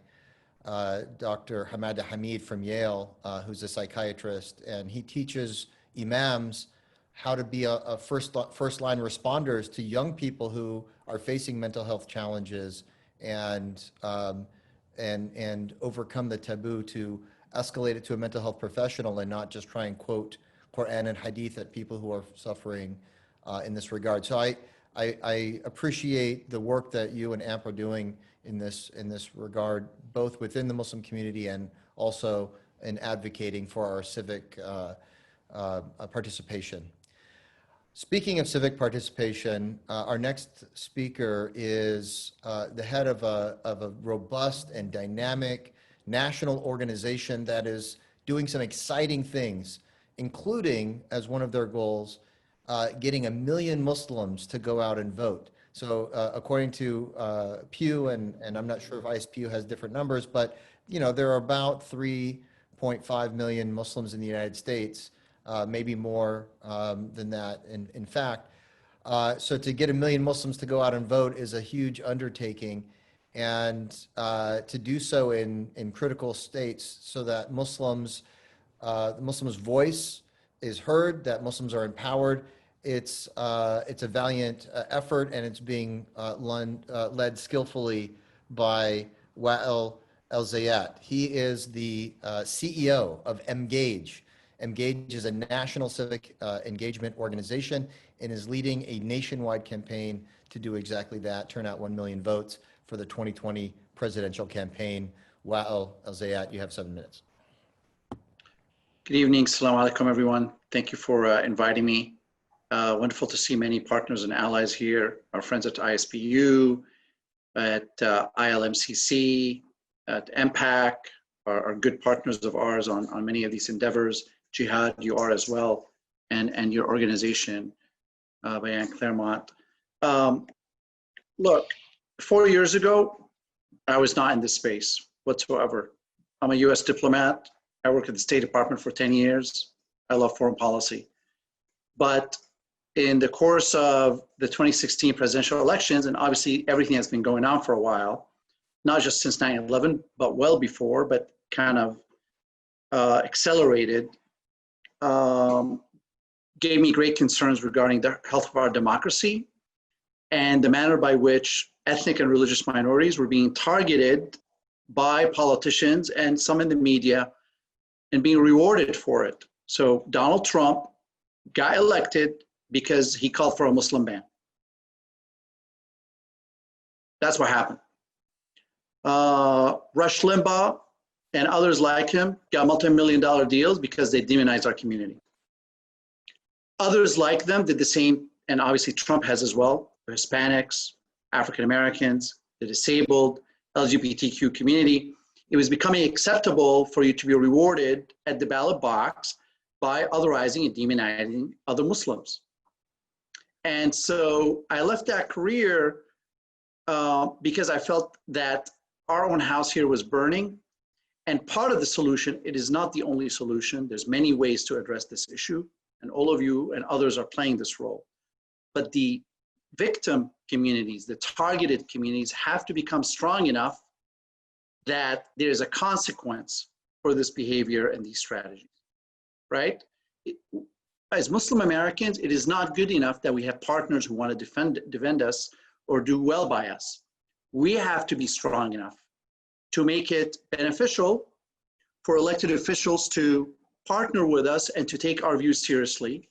Dr. Hamada Hamid from Yale, who's a psychiatrist, and he teaches imams how to be a first line responders to young people who are facing mental health challenges and overcome the taboo to escalate it to a mental health professional and not just try and quote Quran and Hadith at people who are suffering in this regard. So I appreciate the work that you and AMP are doing in this regard, both within the Muslim community and also in advocating for our civic participation. Speaking of civic participation, our next speaker is the head of a robust and dynamic national organization that is doing some exciting things, including as one of their goals, getting 1 million Muslims to go out and vote. So according to Pew, and I'm not sure if ISPU has different numbers, but you know, there are about 3.5 million Muslims in the United States, maybe more than that in fact. So to get 1 million Muslims to go out and vote is a huge undertaking, and to do so in critical states so that the Muslims' voice is heard, that Muslims are empowered. It's a valiant effort, and it's being led skillfully by Wael El-Zayat. He is the CEO of Emgage. Emgage is a national civic engagement organization and is leading a nationwide campaign to do exactly that, turn out 1 million votes for the 2020 presidential campaign. Wael El-Zayat, you have 7 minutes. Good evening. Salaam alaikum, everyone. Thank you for inviting me. Wonderful to see many partners and allies here, our friends at ISPU, at ILMCC, at MPAC, are good partners of ours on many of these endeavors. Jihad, you are as well, and your organization, Bayan Claremont. Look, 4 years ago, I was not in this space whatsoever. I'm a US diplomat. I worked at the State Department for 10 years. I love foreign policy. But in the course of the 2016 presidential elections, and obviously everything has been going on for a while, not just since 9/11, but well before, but kind of accelerated. gave me great concerns regarding the health of our democracy and the manner by which ethnic and religious minorities were being targeted by politicians and some in the media and being rewarded for it. So Donald Trump got elected because he called for a Muslim ban. That's what happened. Rush Limbaugh and others like him got multi-million-dollar deals because they demonized our community. Others like them did the same, and obviously Trump has as well, the Hispanics, African Americans, the disabled, LGBTQ community. It was becoming acceptable for you to be rewarded at the ballot box by otherizing and demonizing other Muslims. And so I left that career because I felt that our own house here was burning. And part of the solution, it is not the only solution. There's many ways to address this issue. And all of you and others are playing this role. But the victim communities, the targeted communities have to become strong enough that there's a consequence for this behavior and these strategies, right? As Muslim Americans, it is not good enough that we have partners who want to defend us or do well by us. We have to be strong enough to make it beneficial for elected officials to partner with us and to take our views seriously,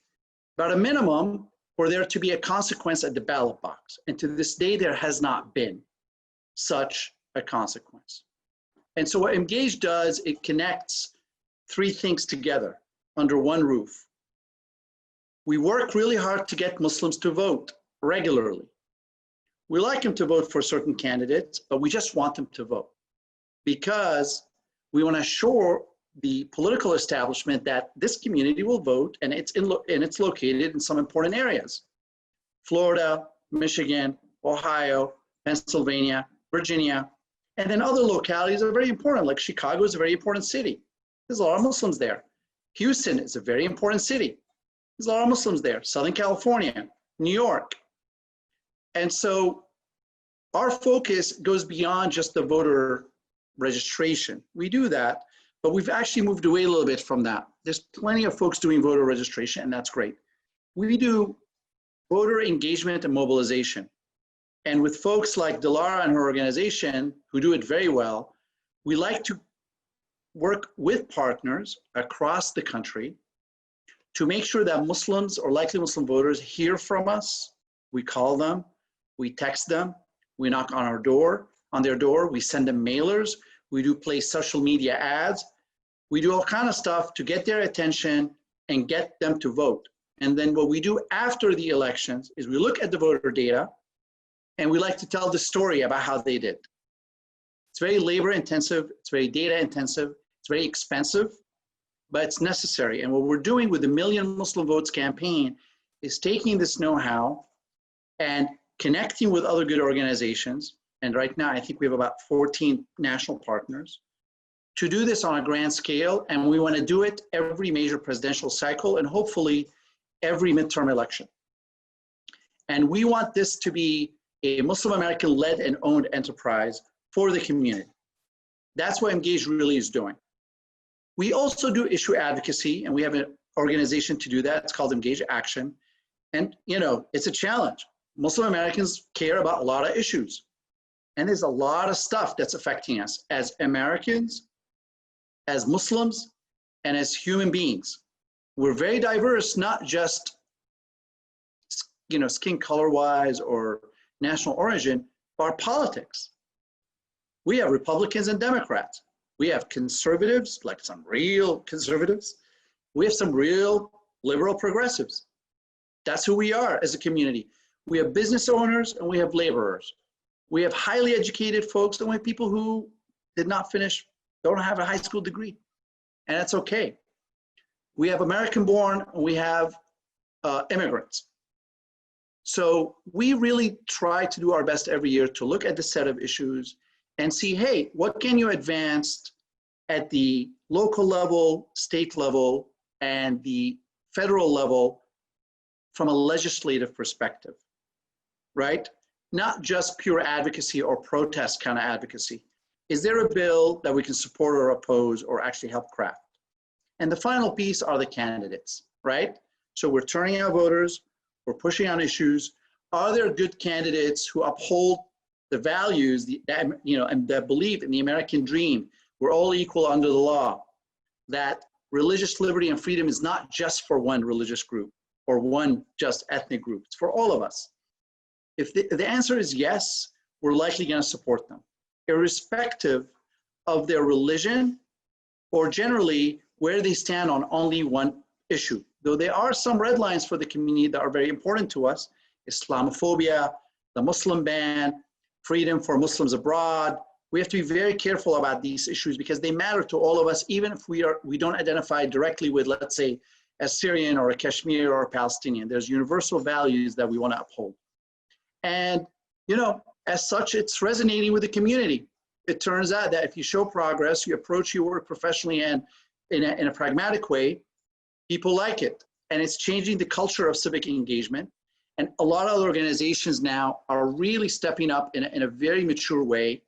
but a minimum for there to be a consequence at the ballot box. And to this day, there has not been such a consequence. And so what Emgage does, it connects three things together under one roof. We work really hard to get Muslims to vote regularly. We like them to vote for certain candidates, but we just want them to vote because we want to assure the political establishment that this community will vote, and it's located in some important areas. Florida, Michigan, Ohio, Pennsylvania, Virginia, and then other localities are very important, like Chicago is a very important city. There's a lot of Muslims there. Houston is a very important city. There's a lot of Muslims there. Southern California, New York. And so our focus goes beyond just the voter registration. We do that, but we've actually moved away a little bit from that. There's plenty of folks doing voter registration, and that's great. We do voter engagement and mobilization. And with folks like Dilara and her organization, who do it very well, we like to work with partners across the country to make sure that Muslims or likely Muslim voters hear from us. We call them, we text them, we knock on their door, we send them mailers, we do play social media ads, we do all kind of stuff to get their attention and get them to vote. And then what we do after the elections is we look at the voter data and we like to tell the story about how they did. It's very labor intensive, it's very data intensive, it's very expensive, but it's necessary. And what we're doing with the Million Muslim Votes campaign is taking this know-how and connecting with other good organizations. And right now, I think we have about 14 national partners to do this on a grand scale. And we want to do it every major presidential cycle and hopefully every midterm election. And we want this to be a Muslim American led and owned enterprise for the community. That's what Emgage really is doing. We also do issue advocacy, and we have an organization to do that. It's called Emgage Action. And it's a challenge. Muslim Americans care about a lot of issues. And there's a lot of stuff that's affecting us as Americans, as Muslims, and as human beings. We're very diverse, not just skin color-wise or national origin, but our politics. We have Republicans and Democrats. We have conservatives, like some real conservatives. We have some real liberal progressives. That's who we are as a community. We have business owners and we have laborers. We have highly educated folks and we have people who did not finish, don't have a high school degree. And that's okay. We have American born and we have immigrants. So we really try to do our best every year to look at the set of issues and see, hey, what can you advance at the local level, state level, and the federal level from a legislative perspective, right? Not just pure advocacy or protest kind of advocacy. Is there a bill that we can support or oppose or actually help craft? And the final piece are the candidates, right? So we're turning out voters, we're pushing on issues. Are there good candidates who uphold the values, and that belief in the American dream? We're all equal under the law, that religious liberty and freedom is not just for one religious group or one just ethnic group. It's for all of us. If the answer is yes, we're likely going to support them, irrespective of their religion or generally where they stand on only one issue. Though there are some red lines for the community that are very important to us: Islamophobia, the Muslim ban, freedom for Muslims abroad. We have to be very careful about these issues because they matter to all of us, even if we don't identify directly with, let's say, a Syrian or a Kashmir or a Palestinian. There's universal values that we want to uphold. And, as such, it's resonating with the community. It turns out that if you show progress, you approach your work professionally and in a pragmatic way, people like it. And it's changing the culture of civic engagement. And a lot of organizations now are really stepping up in a very mature way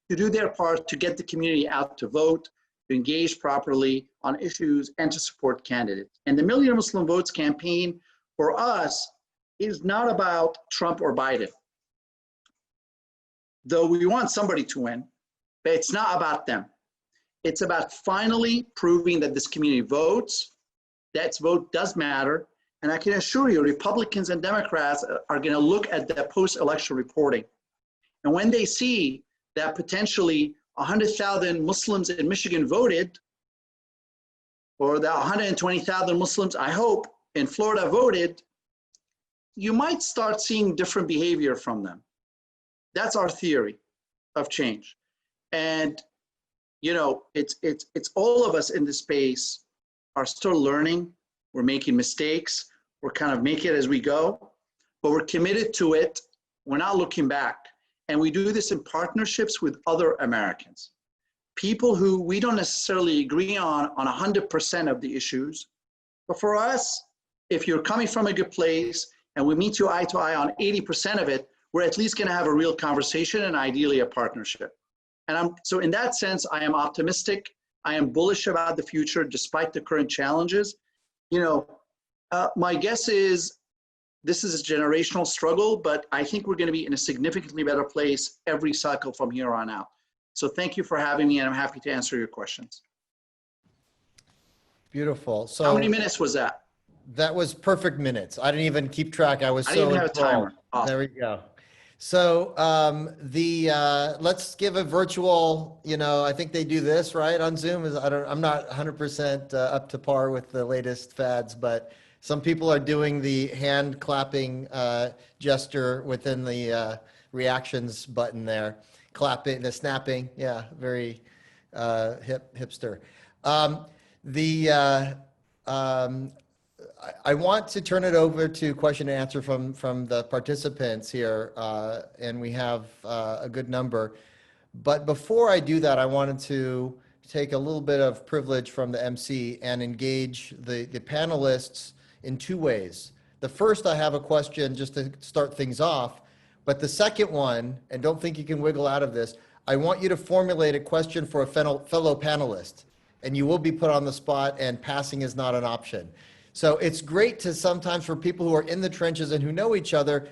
to do their part to get the community out to vote, to engage properly on issues, and to support candidates. And the Million Muslim Votes campaign for us is not about Trump or Biden. Though we want somebody to win, but it's not about them. It's about finally proving that this community votes, that vote does matter. And I can assure you, Republicans and Democrats are going to look at the post-election reporting. And when they see that potentially 100,000 Muslims in Michigan voted, or that 120,000 Muslims, I hope, in Florida voted, you might start seeing different behavior from them. That's our theory of change. And, it's all of us in this space are still learning. We're making mistakes. We're kind of make it as we go, but we're committed to it. We're not looking back. And we do this in partnerships with other Americans, people who we don't necessarily agree on 100% of the issues. But for us, if you're coming from a good place and we meet you eye to eye on 80% of it, we're at least going to have a real conversation and ideally a partnership. And so in that sense, I am optimistic. I am bullish about the future despite the current challenges. My guess is this is a generational struggle, but I think we're going to be in a significantly better place every cycle from here on out. So thank you for having me, and I'm happy to answer your questions. Beautiful. So how many minutes was that? That was perfect minutes. I didn't even keep track. I didn't even have a timer. Awesome. There we go. So let's give a virtual, I think they do this, right, on Zoom. I'm not 100% up to par with the latest fads, but some people are doing the hand clapping gesture within the reactions button there. Clapping, the snapping, yeah, very hipster. I want to turn it over to question and answer from the participants here, and we have a good number. But before I do that, I wanted to take a little bit of privilege from the MC and engage the panelists in two ways. The first, I have a question just to start things off, but the second one, and don't think you can wiggle out of this, I want you to formulate a question for a fellow panelist, and you will be put on the spot, and passing is not an option. So it's great to sometimes, for people who are in the trenches and who know each other,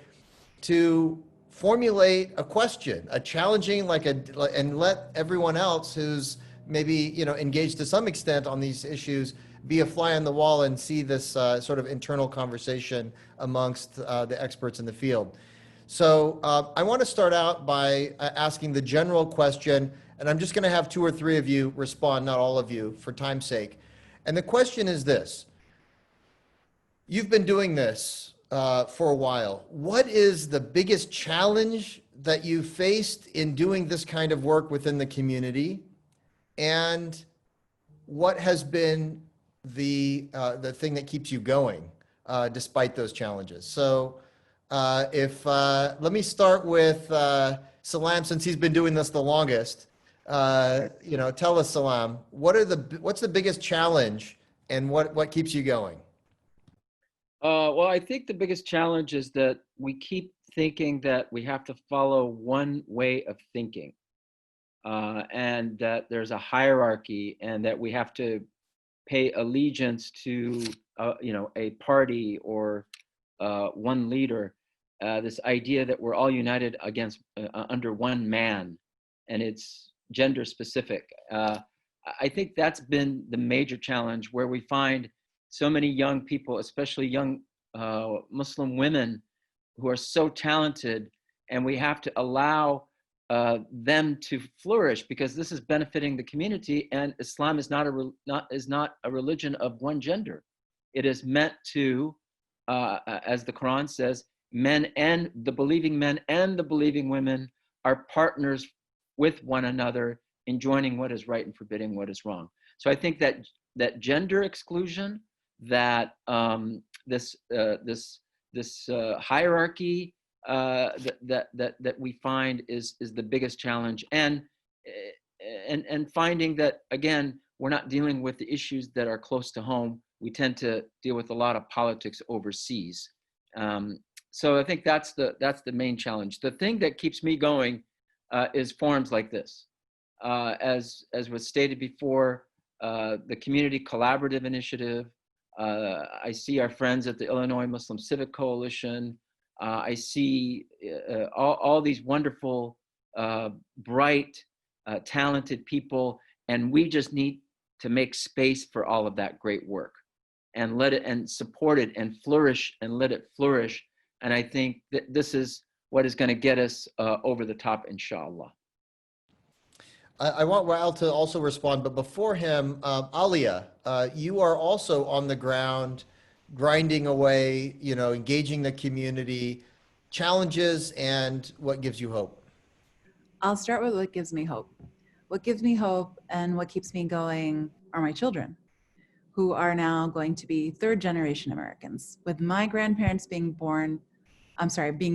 to formulate a question, a challenging, and let everyone else who's maybe engaged to some extent on these issues be a fly on the wall and see this sort of internal conversation amongst the experts in the field. So I want to start out by asking the general question, and I'm just going to have 2 or 3 of you respond, not all of you, for time's sake. And the question is this. You've been doing this for a while. What is the biggest challenge that you faced in doing this kind of work within the community? And what has been the thing that keeps you going despite those challenges? So let me start with Salaam, since he's been doing this the longest. Tell us, Salaam, what's the biggest challenge and what keeps you going? Well, I think the biggest challenge is that we keep thinking that we have to follow one way of thinking, and that there's a hierarchy, and that we have to pay allegiance to a party or one leader. This idea that we're all united against under one man, and it's gender specific. I think that's been the major challenge, where we find so many young people, especially young Muslim women, who are so talented, and we have to allow them to flourish, because this is benefiting the community. And Islam is not a religion of one gender. It is meant to, as the Quran says, men and the believing men and the believing women are partners with one another, enjoining what is right and forbidding what is wrong. So I think that gender exclusion, that this hierarchy that we find is the biggest challenge, and finding that, again, we're not dealing with the issues that are close to home. We tend to deal with a lot of politics overseas. So I think that's the main challenge. The thing that keeps me going is forums like this. As was stated before, the Community Collaborative Initiative. I see our friends at the Illinois Muslim Civic Coalition. I see all these wonderful, bright, talented people, and we just need to make space for all of that great work, and let it, and support it, and flourish, and let it flourish. And I think that this is what is going to get us over the top, inshallah. I want Wael to also respond, but before him, Alia, you are also on the ground, grinding away, engaging the community, challenges, and what gives you hope? I'll start with what gives me hope. What gives me hope and what keeps me going are my children, who are now going to be third-generation Americans. With my grandparents being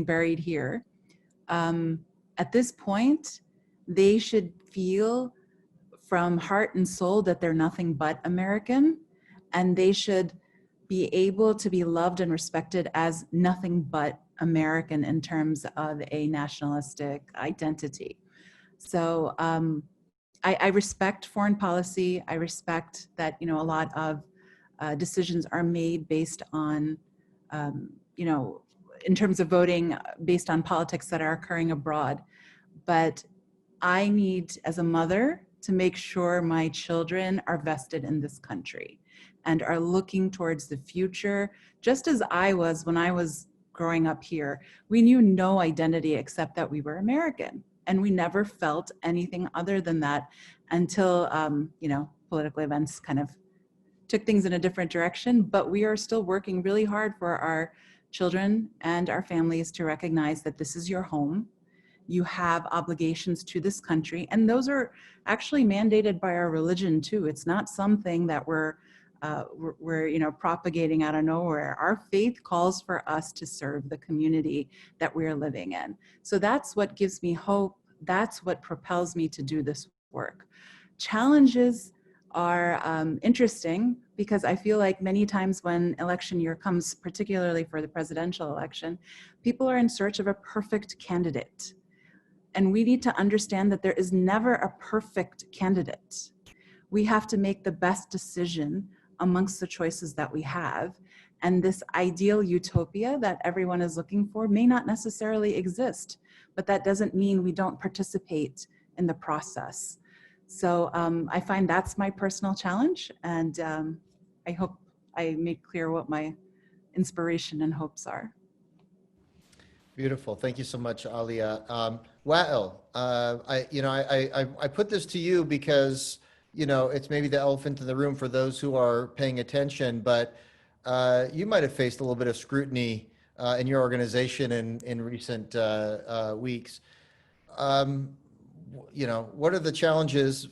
buried here, at this point, they should feel from heart and soul that they're nothing but American, and they should be able to be loved and respected as nothing but American in terms of a nationalistic identity. So I respect foreign policy. I respect that, a lot of decisions are made based on, in terms of voting, based on politics that are occurring abroad. But I need, as a mother, to make sure my children are vested in this country and are looking towards the future, just as I was when I was growing up here. We knew no identity except that we were American, and we never felt anything other than that until, political events kind of took things in a different direction. But we are still working really hard for our children and our families to recognize that this is your home. You have obligations to this country, and those are actually mandated by our religion too. It's not something that we're propagating out of nowhere. Our faith calls for us to serve the community that we're living in. So that's what gives me hope. That's what propels me to do this work. Challenges are interesting, because I feel like many times when election year comes, particularly for the presidential election, people are in search of a perfect candidate. And we need to understand that there is never a perfect candidate. We have to make the best decision amongst the choices that we have. And this ideal utopia that everyone is looking for may not necessarily exist, but that doesn't mean we don't participate in the process. So I find that's my personal challenge, and I hope I make clear what my inspiration and hopes are. Beautiful. Thank you so much, Alia. Wael, I put this to you because, it's maybe the elephant in the room for those who are paying attention, but you might have faced a little bit of scrutiny in your organization in recent weeks. What are the challenges?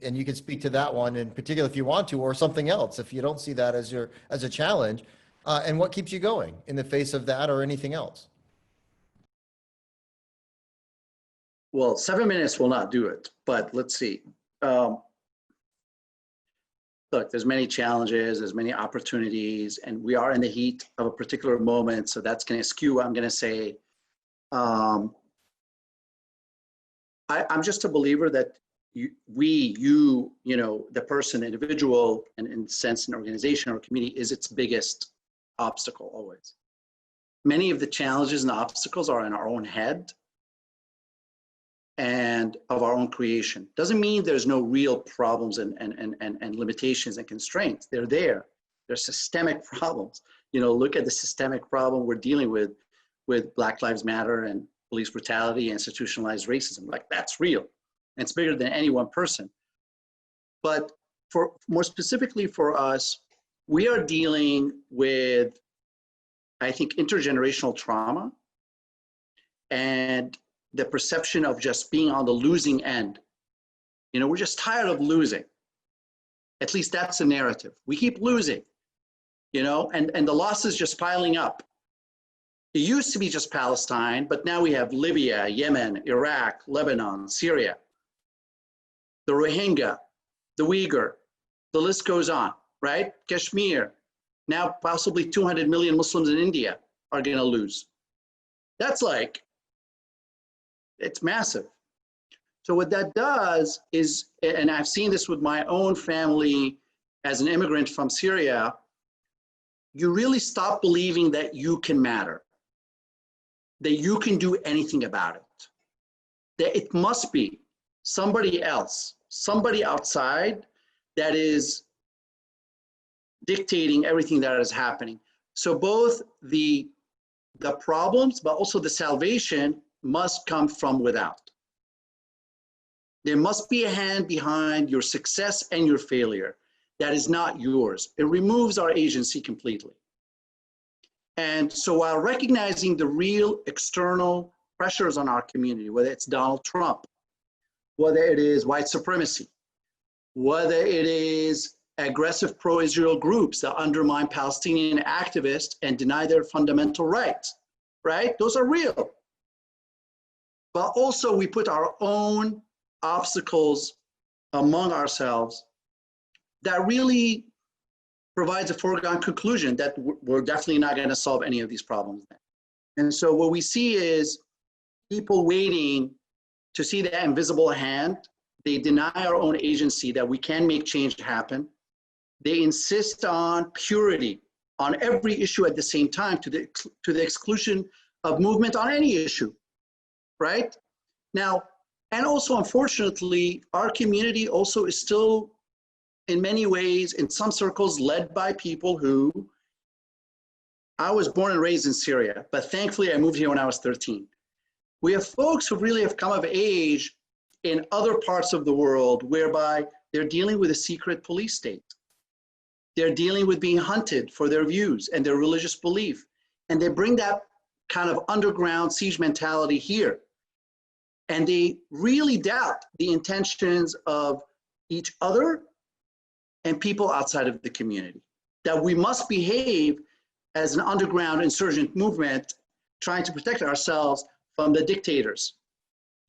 And you can speak to that one in particular if you want to, or something else if you don't see that as a challenge. And what keeps you going in the face of that or anything else? Well, 7 minutes will not do it, but let's see. Look, there's many challenges, there's many opportunities, and we are in the heat of a particular moment, so that's going to skew what I'm going to say. I'm just a believer that the person, individual, and in a sense, an organization or community is its biggest obstacle always. Many of the challenges and the obstacles are in our own head and of our own creation. Doesn't mean there's no real problems and limitations and constraints. They're there. They're systemic problems. Look at the systemic problem we're dealing with Black Lives Matter and police brutality, institutionalized racism. Like, that's real. And it's bigger than any one person. But more specifically for us, we are dealing with, I think, intergenerational trauma and the perception of just being on the losing end. We're just tired of losing. At least that's the narrative. We keep losing, and the losses just piling up. It used to be just Palestine, but now we have Libya, Yemen, Iraq, Lebanon, Syria, the Rohingya, the Uyghur, the list goes on, right? Kashmir, now possibly 200 million Muslims in India are gonna lose. That's it's massive. So what that does is, and I've seen this with my own family as an immigrant from Syria, you really stop believing that you can matter, that you can do anything about it, that it must be somebody else, somebody outside that is dictating everything that is happening. So both the problems, but also the salvation must come from without. There must be a hand behind your success and your failure that is not yours. It removes our agency completely. And so while recognizing the real external pressures on our community, whether it's Donald Trump, whether it is white supremacy, whether it is aggressive pro-Israel groups that undermine Palestinian activists and deny their fundamental rights, right? Those are real. But also we put our own obstacles among ourselves that really provides a foregone conclusion that we're definitely not going to solve any of these problems. And so what we see is people waiting to see that invisible hand. They deny our own agency that we can make change happen. They insist on purity on every issue at the same time to the exclusion of movement on any issue, right? Now, and also unfortunately, our community also is still in many ways, in some circles, led by people who, I was born and raised in Syria, but thankfully I moved here when I was 13. We have folks who really have come of age in other parts of the world whereby they're dealing with a secret police state. They're dealing with being hunted for their views and their religious belief. And they bring that kind of underground siege mentality here. And they really doubt the intentions of each other and people outside of the community. That we must behave as an underground insurgent movement trying to protect ourselves from the dictators.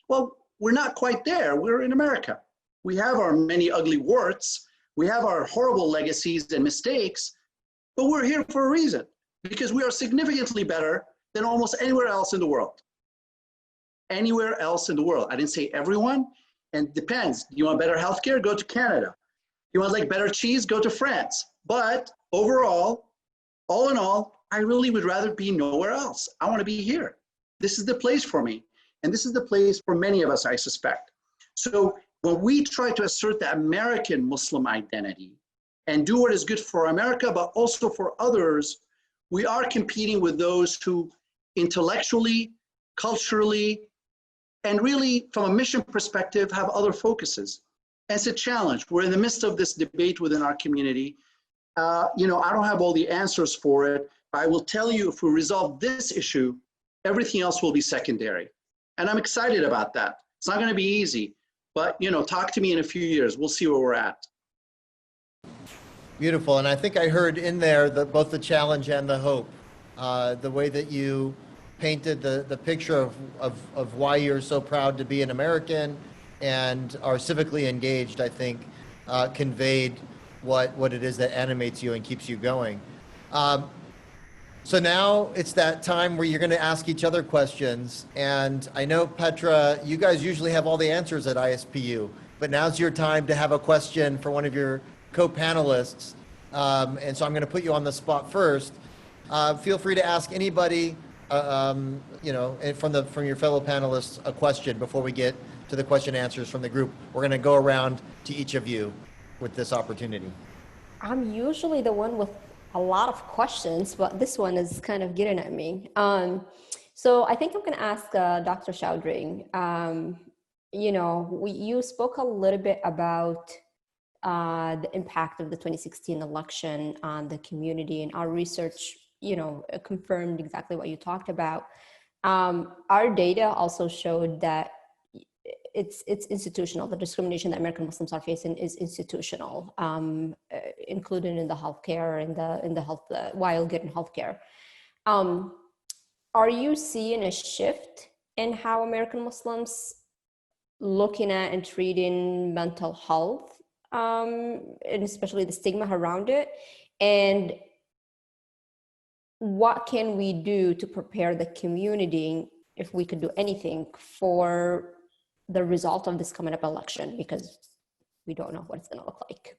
Well, we're not quite there. We're in America. We have our many ugly warts. We have our horrible legacies and mistakes, but we're here for a reason, because we are significantly better than almost anywhere else in the world. Anywhere else in the world. I didn't say everyone, and it depends. You want better healthcare? Go to Canada. You want like better cheese? Go to France. But overall, all in all, I really would rather be nowhere else. I want to be here. This is the place for me. And this is the place for many of us, I suspect. So when we try to assert the American Muslim identity and do what is good for America, but also for others, we are competing with those who intellectually, culturally, and really from a mission perspective have other focuses. And it's a challenge. We're in the midst of this debate within our community. I don't have all the answers for it. I will tell you, if we resolve this issue, everything else will be secondary. And I'm excited about that. It's not going to be easy, but talk to me in a few years. We'll see where we're at. Beautiful. And I think I heard in there both the challenge and the hope. The way that you painted the picture of why you're so proud to be an American and are civically engaged, I think, conveyed what it is that animates you and keeps you going. So now it's that time where you're going to ask each other questions. And I know, Petra, you guys usually have all the answers at ISPU, but now's your time to have a question for one of your co-panelists. And so I'm going to put you on the spot first. Feel free to ask anybody, you know, from your fellow panelists a question before we get to the question answers from the group. We're going to go around to each of you with this opportunity. I'm usually the one with a lot of questions, but this one is kind of getting at me. So I think I'm going to ask Dr. Chowdhury. You know, you spoke a little bit about the impact of the 2016 election on the community, and our research, you know, confirmed exactly what you talked about. Our data also showed that it's institutional. The discrimination that American Muslims are facing is institutional, included in the healthcare, in the health while getting healthcare. Are you seeing a shift in how American Muslims looking at and treating mental health, and especially the stigma around it? And what can we do to prepare the community, if we could do anything, for the result of this coming up election, because we don't know what it's going to look like?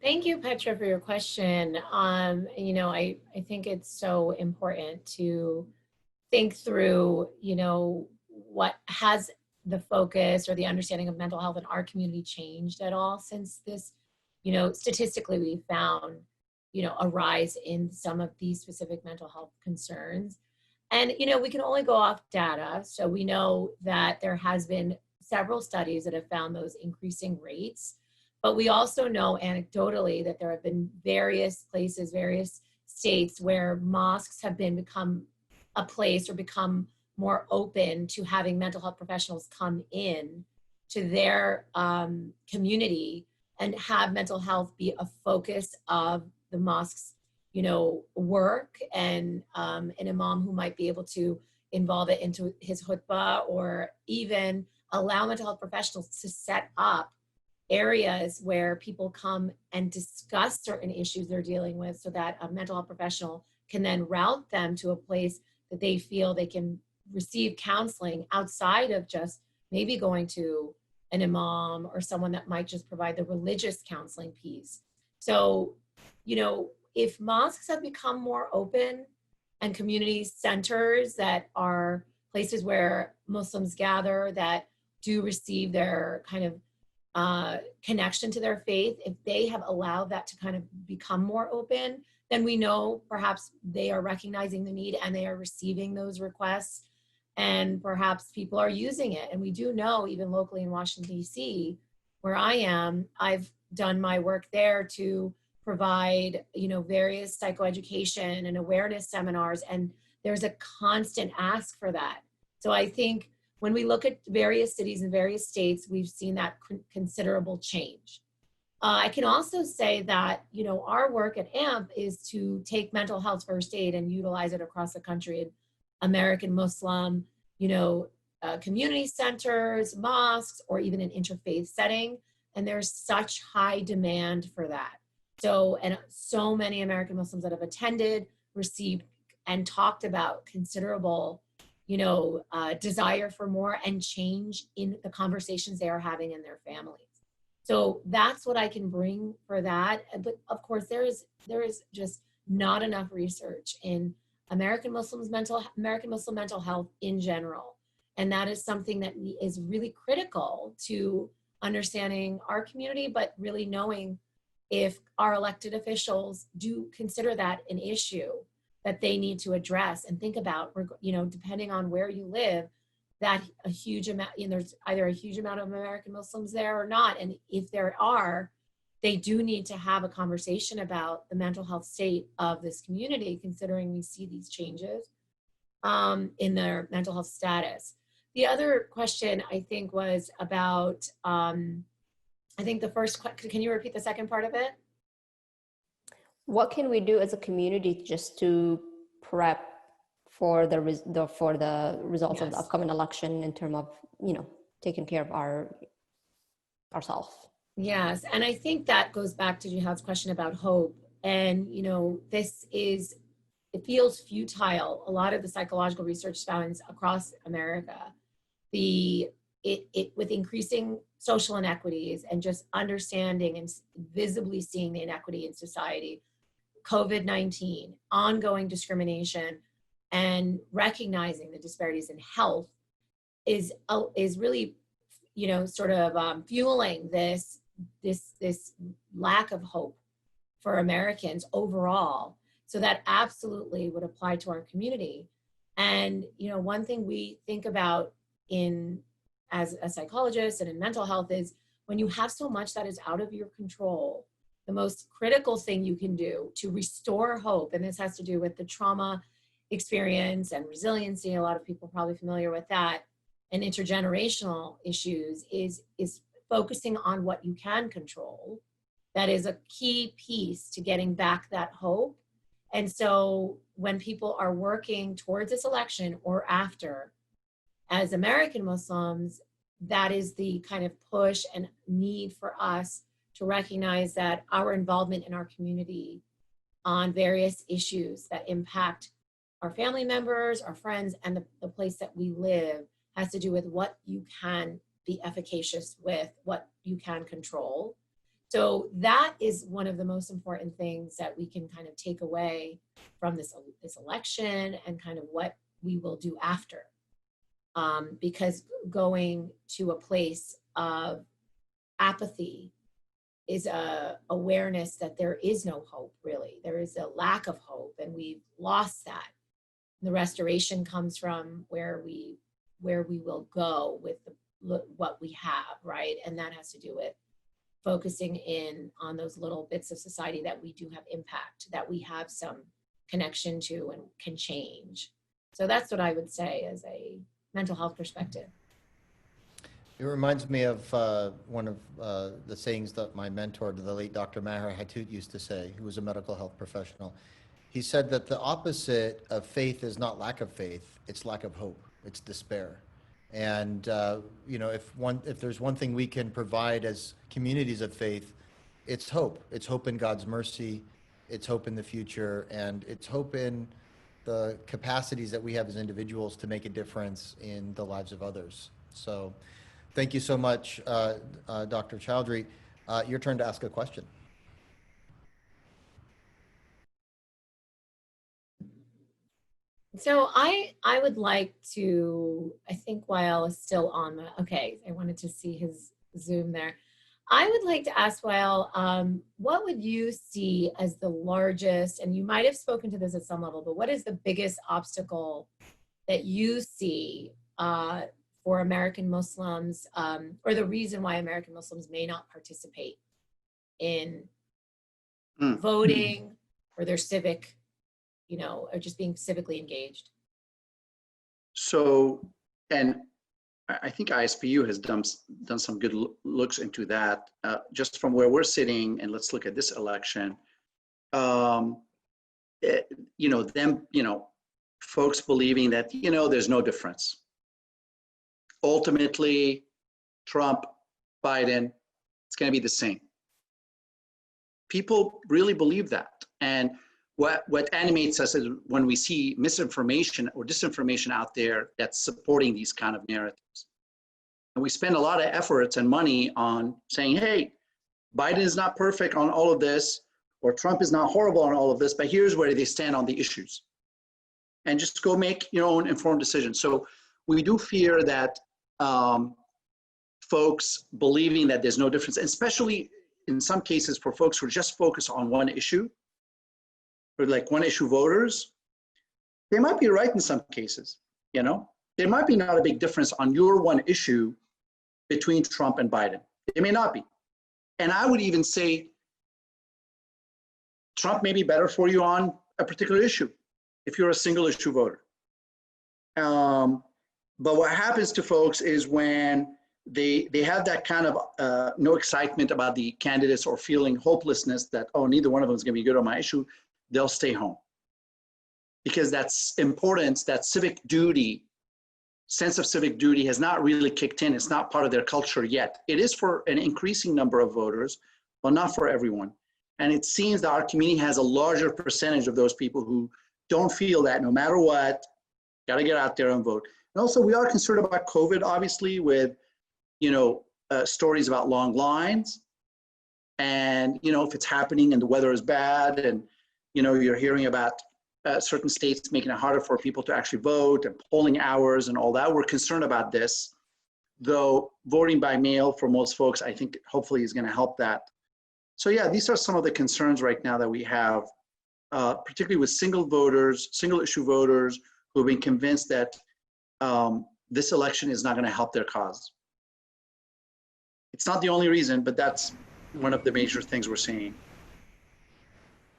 Thank you, Petra, for your question. You know, I think it's so important to think through, you know, what has the focus or the understanding of mental health in our community changed at all since this, you know, statistically we found, you know, a rise in some of these specific mental health concerns. And, you know, we can only go off data. So we know that there has been several studies that have found those increasing rates, but we also know anecdotally that there have been various places, various states where mosques have become a place or become more open to having mental health professionals come in to their community and have mental health be a focus of the mosque's, you know, work, and an imam who might be able to involve it into his khutbah, or even allow mental health professionals to set up areas where people come and discuss certain issues they're dealing with, so that a mental health professional can then route them to a place that they feel they can receive counseling outside of just maybe going to an imam or someone that might just provide the religious counseling piece. So, you know, if mosques have become more open and community centers that are places where Muslims gather, that do receive their kind of connection to their faith, if they have allowed that to kind of become more open, then we know perhaps they are recognizing the need and they are receiving those requests, and perhaps people are using it. And we do know, even locally in Washington, D.C., where I am, I've done my work there to provide, you know, various psychoeducation and awareness seminars, and there's a constant ask for that. So I think when we look at various cities and various states, we've seen that considerable change. I can also say that, you know, our work at AMP is to take mental health first aid and utilize it across the country in American Muslim, you know, community centers, mosques, or even an interfaith setting. And there's such high demand for that. So, and so many American Muslims that have attended, received, and talked about considerable, you know, desire for more and change in the conversations they are having in their families. So that's what I can bring for that. But of course, there is just not enough research in American Muslim mental health in general. And that is something that is really critical to understanding our community, but really knowing if our elected officials do consider that an issue that they need to address and think about, you know, depending on where you live, that a huge amount, you know, there's either a huge amount of American Muslims there or not. And if there are, they do need to have a conversation about the mental health state of this community, considering we see these changes in their mental health status. The other question, I think, was about, I think the first, can you repeat the second part of it? What can we do as a community just to prep for the results of the upcoming election in terms of, you know, taking care of ourselves? Yes, and I think that goes back to Jihad's question about hope. And, you know, it feels futile. A lot of the psychological research found across America, the with increasing social inequities and just understanding and visibly seeing the inequity in society, COVID-19, ongoing discrimination, and recognizing the disparities in health is really, you know, sort of fueling this lack of hope for Americans overall. So that absolutely would apply to our community. And, you know, one thing we think about as a psychologist and in mental health is when you have so much that is out of your control, the most critical thing you can do to restore hope, and this has to do with the trauma experience and resiliency, a lot of people are probably familiar with that, and intergenerational issues, is focusing on what you can control. That is a key piece to getting back that hope. And so when people are working towards this election or after, as American Muslims, that is the kind of push and need for us to recognize that our involvement in our community on various issues that impact our family members, our friends, and the place that we live has to do with what you can be efficacious with, what you can control. So that is one of the most important things that we can kind of take away from this election and kind of what we will do after. Because going to a place of apathy is a awareness that there is no hope, really. There is a lack of hope, and we've lost that. The restoration comes from where we will go with what we have, right? And that has to do with focusing in on those little bits of society that we do have impact, that we have some connection to and can change. So that's what I would say as a mental health perspective. It reminds me of one of the sayings that my mentor, the late Dr. Maher Hathout, used to say, who was a medical health professional. He said that the opposite of faith is not lack of faith, it's lack of hope, it's despair. And you know, if there's one thing we can provide as communities of faith, it's hope. It's hope in God's mercy, it's hope in the future, and it's hope in the capacities that we have as individuals to make a difference in the lives of others. So thank you so much, Dr. Chowdhury. Your turn to ask a question. So I would like to, I think Wael is still on the, okay, I wanted to see his Zoom there. I would like to ask Wael, what would you see as the largest, and you might have spoken to this at some level, but what is the biggest obstacle that you see for American Muslims, or the reason why American Muslims may not participate in voting or their civic, you know, or just being civically engaged? So, and I think ISPU has done some good looks into that, just from where we're sitting, and let's look at this election. Folks believing that, there's no difference. Ultimately, Trump, Biden, it's going to be the same. People really believe that. And what animates us is when we see misinformation or disinformation out there that's supporting these kind of narratives. And we spend a lot of efforts and money on saying, hey, Biden is not perfect on all of this, or Trump is not horrible on all of this, but here's where they stand on the issues. And just go make your own informed decision. So we do fear that folks believing that there's no difference, especially in some cases for folks who are just focused on one issue, or like one issue voters, they might be right in some cases, There might be not a big difference on your one issue between Trump and Biden. It may not be. And I would even say Trump may be better for you on a particular issue if you're a single issue voter. But what happens to folks is when they have that kind of no excitement about the candidates or feeling hopelessness that, oh, neither one of them is going to be good on my issue, they'll stay home. Because that's importance, that civic duty, sense of civic duty has not really kicked in. It's not part of their culture yet. It is for an increasing number of voters, but not for everyone. And it seems that our community has a larger percentage of those people who don't feel that no matter what, got to get out there and vote. And also, we are concerned about COVID, obviously, with stories about long lines. And, if it's happening and the weather is bad and, you're hearing about certain states making it harder for people to actually vote and polling hours and all that, we're concerned about this. Though voting by mail for most folks, I think hopefully is going to help that. So yeah, these are some of the concerns right now that we have, particularly with single issue voters who have been convinced that this election is not going to help their cause. It's not the only reason, but that's one of the major things we're seeing.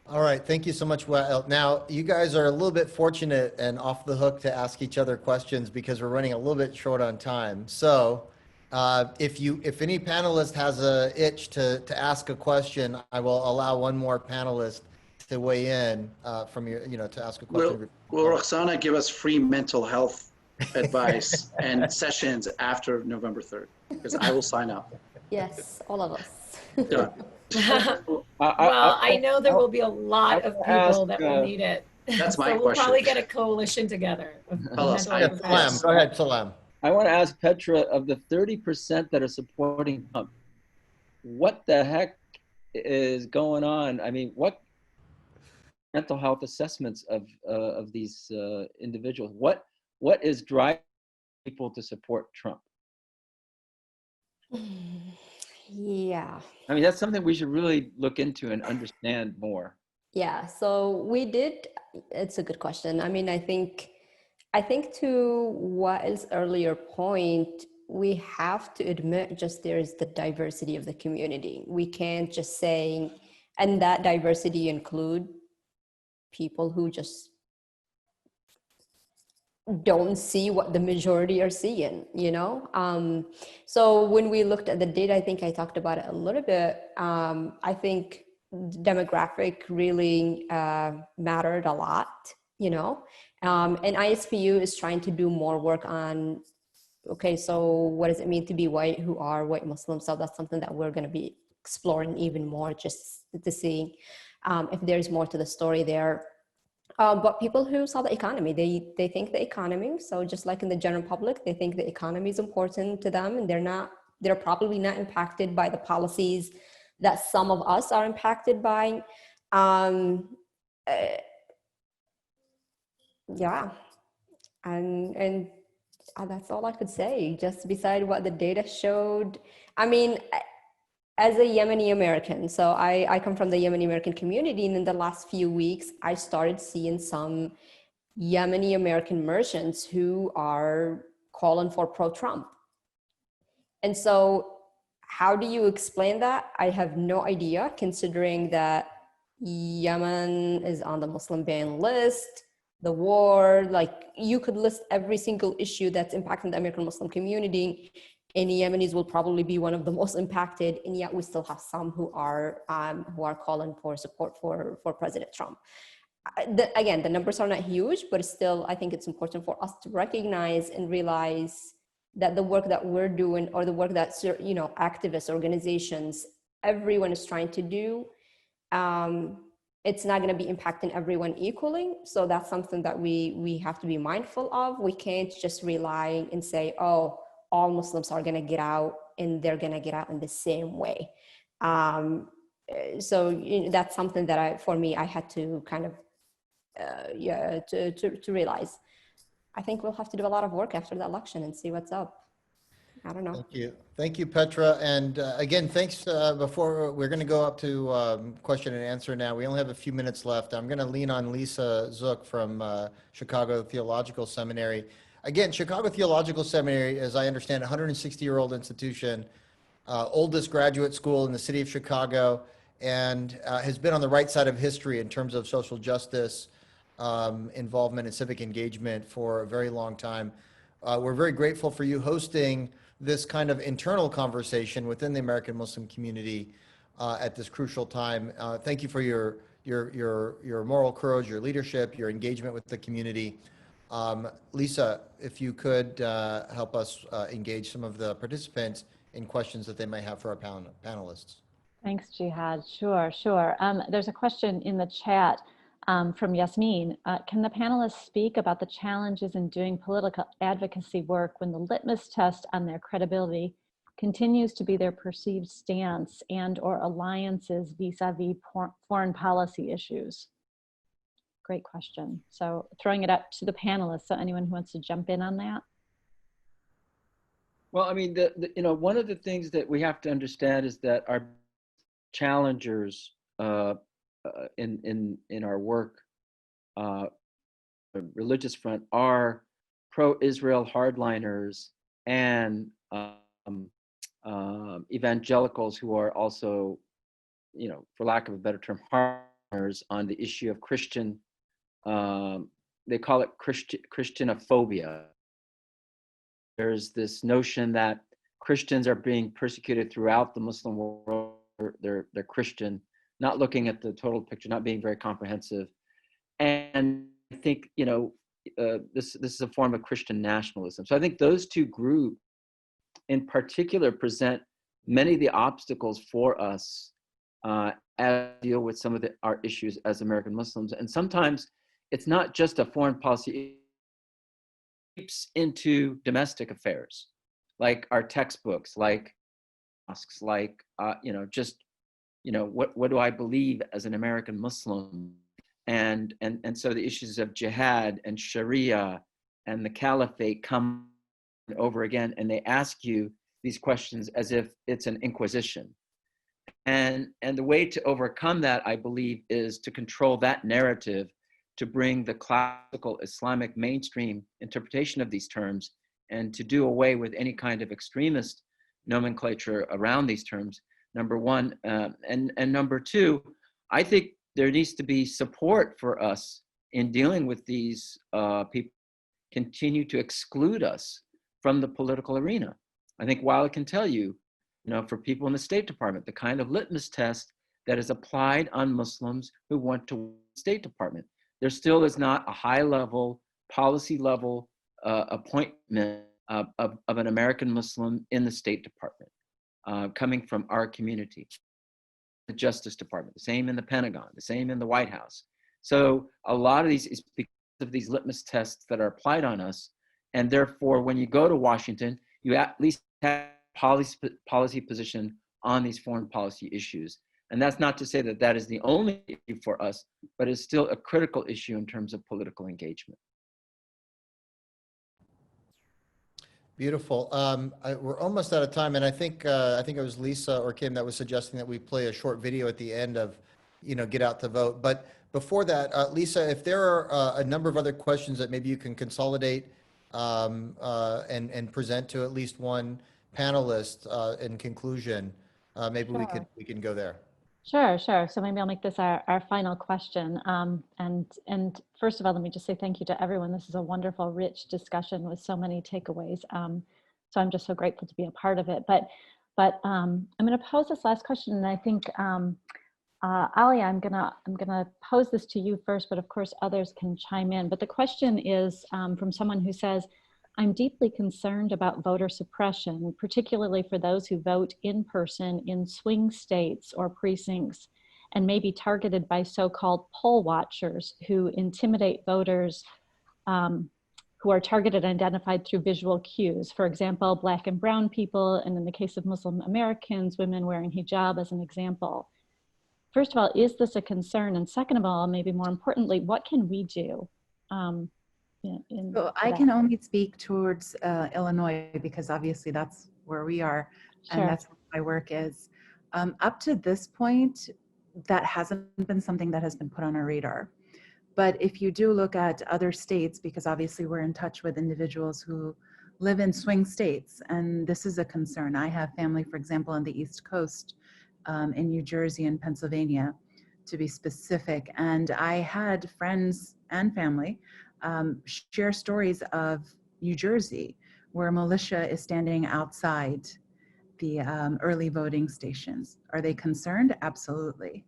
All right, thank you so much, Wael. Now, you guys are a little bit fortunate and off the hook to ask each other questions because we're running a little bit short on time. So if any panelist has a itch to ask a question, I will allow one more panelist to weigh in from your, to ask a question. Will Roxana give us free mental health advice and sessions after November 3rd? Because I will sign up. Yes, all of us. Done. Well, I know there will be a lot of people that will need it. That's my so we'll question. probably get a coalition together. Salam, go ahead, Salam. I want to ask Petra, of the 30% that are supporting Trump, what the heck is going on? I mean, what mental health assessments of these individuals? What is driving people to support Trump? Yeah. I mean, that's something we should really look into and understand more. Yeah, so we did, it's a good question. I mean, I think to Wael's earlier point, we have to admit just there is the diversity of the community. We can't just say, and that diversity include people who just don't see what the majority are seeing, So when we looked at the data, I think I talked about it a little bit. I think demographic really mattered a lot, and ISPU is trying to do more work on, okay, so what does it mean to be white, who are white Muslims? So that's something that we're going to be exploring even more, just to see if there's more to the story there. But people who saw the economy, they think the economy, so just like in the general public, they think the economy is important to them, and they're probably not impacted by the policies that some of us are impacted by. Yeah, and that's all I could say, just beside what the data showed. I mean, as a Yemeni American, so I come from the Yemeni American community, and in the last few weeks, I started seeing some Yemeni American merchants who are calling for pro-Trump. And so how do you explain that? I have no idea, considering that Yemen is on the Muslim ban list, the war, like you could list every single issue that's impacting the American Muslim community, and Yemenis will probably be one of the most impacted, and yet we still have some who are calling for support for President Trump. Again, the numbers are not huge, but still, I think it's important for us to recognize and realize that the work that we're doing, or the work that activist organizations, everyone is trying to do, it's not going to be impacting everyone equally. So that's something that we have to be mindful of. We can't just rely and say, oh, all Muslims are going to get out, and they're going to get out in the same way. So that's something that I had to kind of, to realize. I think we'll have to do a lot of work after the election and see what's up. I don't know. Thank you, Petra. And again, thanks. Before we're going to go up to question and answer now, we only have a few minutes left. I'm going to lean on Lisa Zook from Chicago Theological Seminary. Again, Chicago Theological Seminary, as I understand, 160-year-old institution, oldest graduate school in the city of Chicago, and has been on the right side of history in terms of social justice involvement and civic engagement for a very long time. We're very grateful for you hosting this kind of internal conversation within the American Muslim community at this crucial time. Thank you for your moral courage, your leadership, your engagement with the community. Lisa, if you could help us engage some of the participants in questions that they may have for our panelists. Thanks, Jihad. Sure. There's a question in the chat from Yasmin. Can the panelists speak about the challenges in doing political advocacy work when the litmus test on their credibility continues to be their perceived stance and or alliances vis-a-vis foreign policy issues? Great question. So throwing it up to the panelists, so anyone who wants to jump in on that. Well, I mean, one of the things that we have to understand is that our challengers in our work, religious front, are pro-Israel hardliners and evangelicals who are also, for lack of a better term, hardliners on the issue of Christian. They call it Christianophobia. There's this notion that Christians are being persecuted throughout the Muslim world. They're Christian, not looking at the total picture, not being very comprehensive. And I think, this is a form of Christian nationalism. So I think those two groups in particular present many of the obstacles for us as we deal with some of our issues as American Muslims. And sometimes it's not just a foreign policy, it seeps into domestic affairs, like our textbooks, like mosques, like, what do I believe as an American Muslim? And so the issues of jihad and Sharia and the caliphate come over again, and they ask you these questions as if it's an inquisition. And the way to overcome that, I believe, is to control that narrative, to bring the classical Islamic mainstream interpretation of these terms, and to do away with any kind of extremist nomenclature around these terms, number one. And number two, I think there needs to be support for us in dealing with these people continue to exclude us from the political arena. I think while I can tell you, for people in the State Department, the kind of litmus test that is applied on Muslims who want to work in the State Department, there still is not a high level, policy level appointment of an American Muslim in the State Department coming from our community. The Justice Department, the same in the Pentagon, the same in the White House. So a lot of these is because of these litmus tests that are applied on us. And therefore, when you go to Washington, you at least have a policy position on these foreign policy issues. And that's not to say that that is the only issue for us, but it's still a critical issue in terms of political engagement. Beautiful. We're almost out of time, and I think it was Lisa or Kim that was suggesting that we play a short video at the end of, get out to vote. But before that, Lisa, if there are a number of other questions that maybe you can consolidate and present to at least one panelist in conclusion, maybe Sure. we can go there. Sure. So maybe I'll make this our final question. And first of all, let me just say thank you to everyone. This is a wonderful, rich discussion with so many takeaways. So I'm just so grateful to be a part of it. But I'm going to pose this last question, and I think Ali, I'm gonna pose this to you first, but of course others can chime in. But the question is from someone who says, I'm deeply concerned about voter suppression, particularly for those who vote in person in swing states or precincts, and may be targeted by so-called poll watchers who intimidate voters who are targeted and identified through visual cues. For example, Black and brown people, and in the case of Muslim Americans, women wearing hijab as an example. First of all, is this a concern? And second of all, maybe more importantly, what can we do? So I can only speak towards Illinois, because obviously that's where we are, and that's where my work is. Up to this point, that hasn't been something that has been put on our radar. But if you do look at other states, because obviously we're in touch with individuals who live in swing states, and this is a concern. I have family, for example, on the East Coast, in New Jersey and Pennsylvania, to be specific. And I had friends and family share stories of New Jersey, where militia is standing outside the early voting stations. Are they concerned? Absolutely.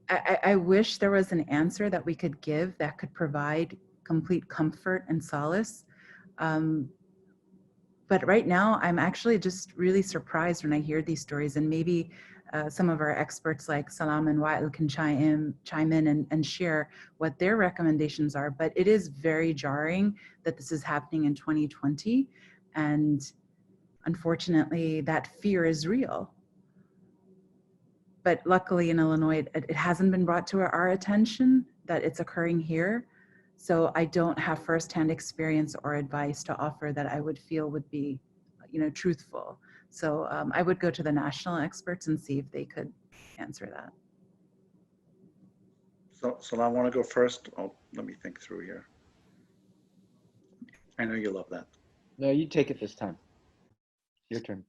I wish there was an answer that we could give that could provide complete comfort and solace. But right now, I'm actually just really surprised when I hear these stories, and maybe some of our experts like Salaam and Wael can chime in and share what their recommendations are. But it is very jarring that this is happening in 2020. And unfortunately, that fear is real. But luckily in Illinois, it hasn't been brought to our attention that it's occurring here. So I don't have firsthand experience or advice to offer that I would feel would be, truthful. So I would go to the national experts and see if they could answer that. So I want to go first. Oh, let me think through here. I know you love that. No, you take it this time. Your turn.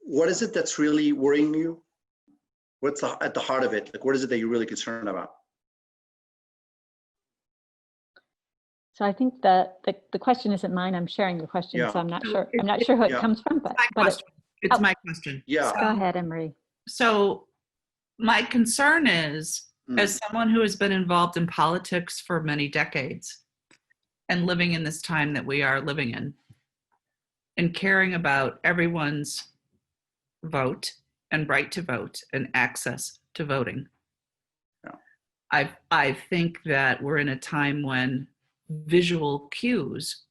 What is it that's really worrying you? What's at the heart of it? Like, what is it that you're really concerned about? So I think that the question isn't mine. I'm sharing the question, Yeah. so I'm not sure. I'm not sure who it Yeah. comes from, but It's my question. Yeah. go ahead, Anne-Marie. So my concern is, as someone who has been involved in politics for many decades and living in this time that we are living in and caring about everyone's vote and right to vote and access to voting. Yeah. I think that we're in a time when visual cues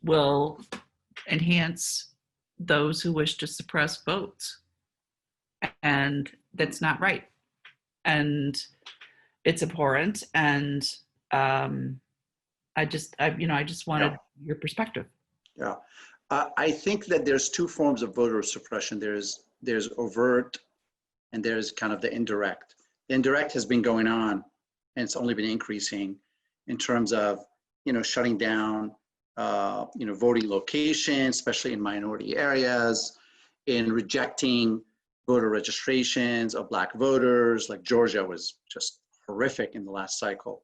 will enhance those who wish to suppress votes. And that's not right. And it's abhorrent. And I just wanted your perspective. Yeah. I think that there's two forms of voter suppression. There's overt and there's kind of the indirect. The indirect has been going on and it's only been increasing in terms of, shutting down, voting locations, especially in minority areas, in rejecting voter registrations of Black voters. Like Georgia was just horrific in the last cycle.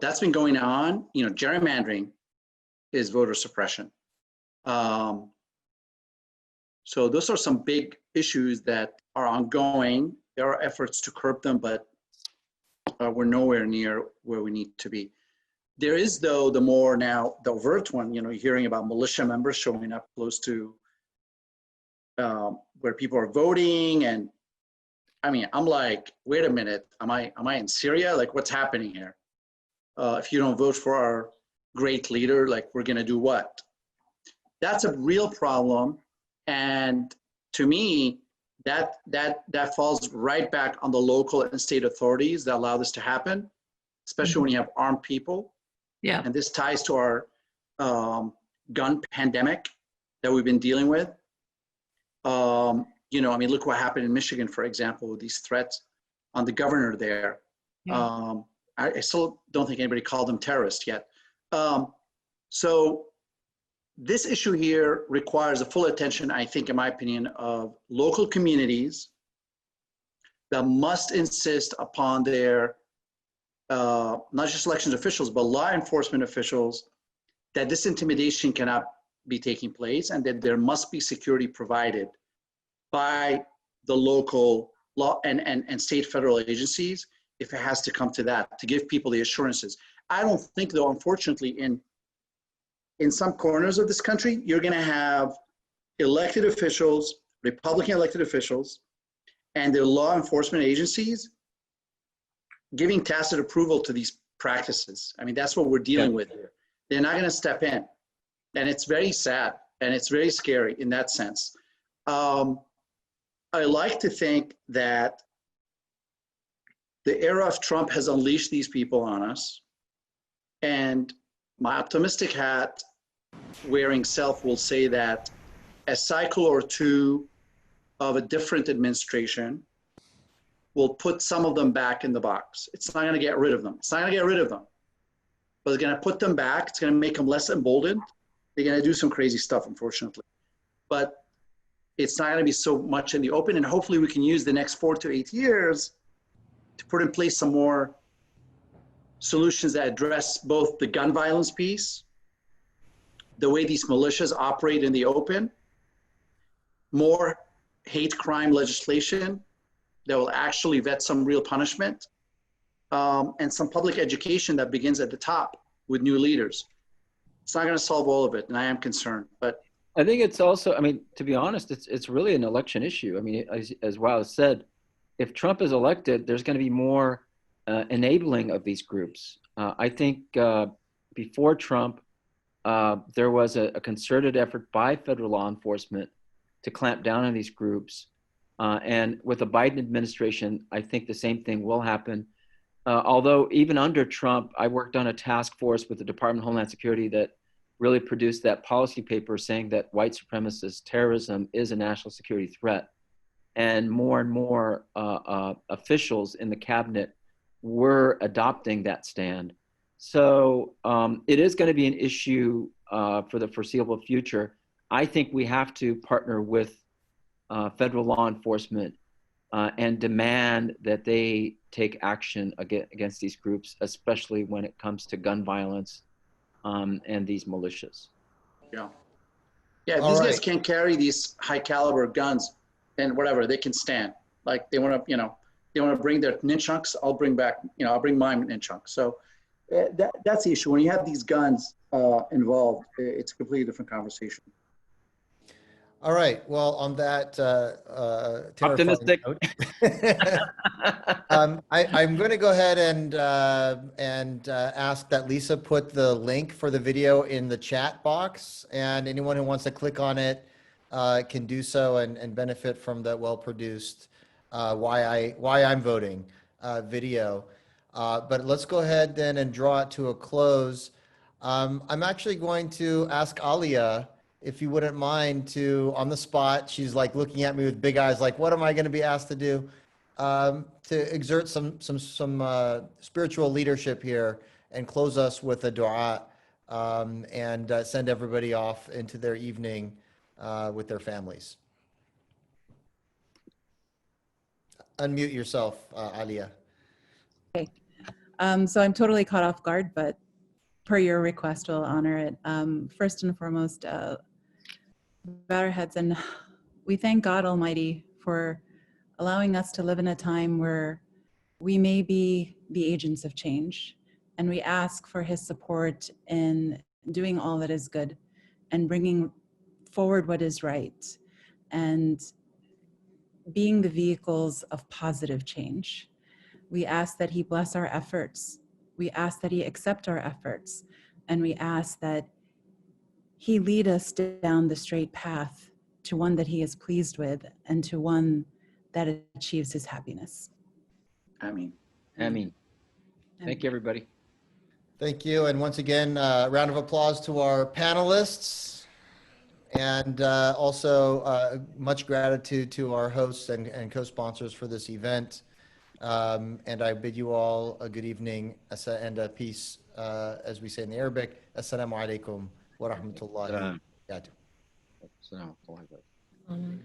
That's been going on. Gerrymandering is voter suppression. So those are some big issues that are ongoing. There are efforts to curb them, but we're nowhere near where we need to be. There is, though, the overt one, you're hearing about militia members showing up close to where people are voting. And I mean, I'm like, wait a minute, am I in Syria? Like, what's happening here? If you don't vote for our great leader, like, we're gonna do what? That's a real problem. And to me, that falls right back on the local and state authorities that allow this to happen, especially when you have armed people. Yeah. And this ties to our gun pandemic that we've been dealing with. Look what happened in Michigan, for example, with these threats on the governor there. Yeah. I still don't think anybody called them terrorists yet. So this issue here requires the full attention, I think, in my opinion, of local communities that must insist upon their, not just elections officials, but law enforcement officials, that this intimidation cannot be taking place and that there must be security provided by the local law and state federal agencies if it has to come to that, to give people the assurances. I don't think, though, unfortunately, in some corners of this country, you're gonna have elected officials, Republican elected officials, and their law enforcement agencies giving tacit approval to these practices. I mean, that's what we're dealing with here. They're not gonna step in. And it's very sad and it's very scary in that sense. I like to think that the era of Trump has unleashed these people on us. And my optimistic hat wearing self will say that a cycle or two of a different administration will put some of them back in the box. It's not gonna get rid of them. It's not gonna get rid of them, but it's gonna put them back. It's gonna make them less emboldened. They're gonna do some crazy stuff, unfortunately. But it's not gonna be so much in the open, and hopefully we can use the next 4 to 8 years to put in place some more solutions that address both the gun violence piece, the way these militias operate in the open, more hate crime legislation that will actually vet some real punishment, and some public education that begins at the top with new leaders. It's not going to solve all of it, and I am concerned. But I think it's also, I mean, to be honest, it's really an election issue. I mean, as Wallace said, if Trump is elected, there's going to be more enabling of these groups. I think before Trump, there was a concerted effort by federal law enforcement to clamp down on these groups. And with the Biden administration, I think the same thing will happen. Although even under Trump, I worked on a task force with the Department of Homeland Security that really produced that policy paper saying that white supremacist terrorism is a national security threat. And more officials in the cabinet were adopting that stand. So it is going to be an issue for the foreseeable future. I think we have to partner with federal law enforcement and demand that they take action against these groups, especially when it comes to gun violence and these militias. Yeah. Yeah, if these guys can't carry these high caliber guns and whatever, they can stand. Like they want to, you know, they want to bring their nunchucks, I'll bring back, you know, I'll bring my nunchucks. So that's the issue. When you have these guns involved, it's a completely different conversation. All right. Well, on that Optimistic note, I'm going to go ahead and ask that Lisa put the link for the video in the chat box, and anyone who wants to click on it can do so and benefit from that well-produced why I'm voting video. But let's go ahead then and draw it to a close. I'm actually going to ask Alia, if you wouldn't mind, to, on the spot, she's like looking at me with big eyes, like, what am I going to be asked to do? To exert some spiritual leadership here and close us with a dua and send everybody off into their evening with their families. Unmute yourself, Alia. Okay. So I'm totally caught off guard, but per your request, we'll honor it. First and foremost, bow our heads, and we thank God Almighty for allowing us to live in a time where we may be the agents of change, and we ask for His support in doing all that is good and bringing forward what is right and being the vehicles of positive change. We ask that He bless our efforts. We ask that He accept our efforts, and we ask that He lead us down the straight path to one that He is pleased with and to one that achieves His happiness. Amen. Amen. Thank you, everybody. Thank you. And once again, round of applause to our panelists. And also much gratitude to our hosts and co-sponsors for this event. And I bid you all a good evening and a peace, as we say in the Arabic. Assalamu alaikum wa rahmatullahi wa barakatuh. Assalamu alaikum.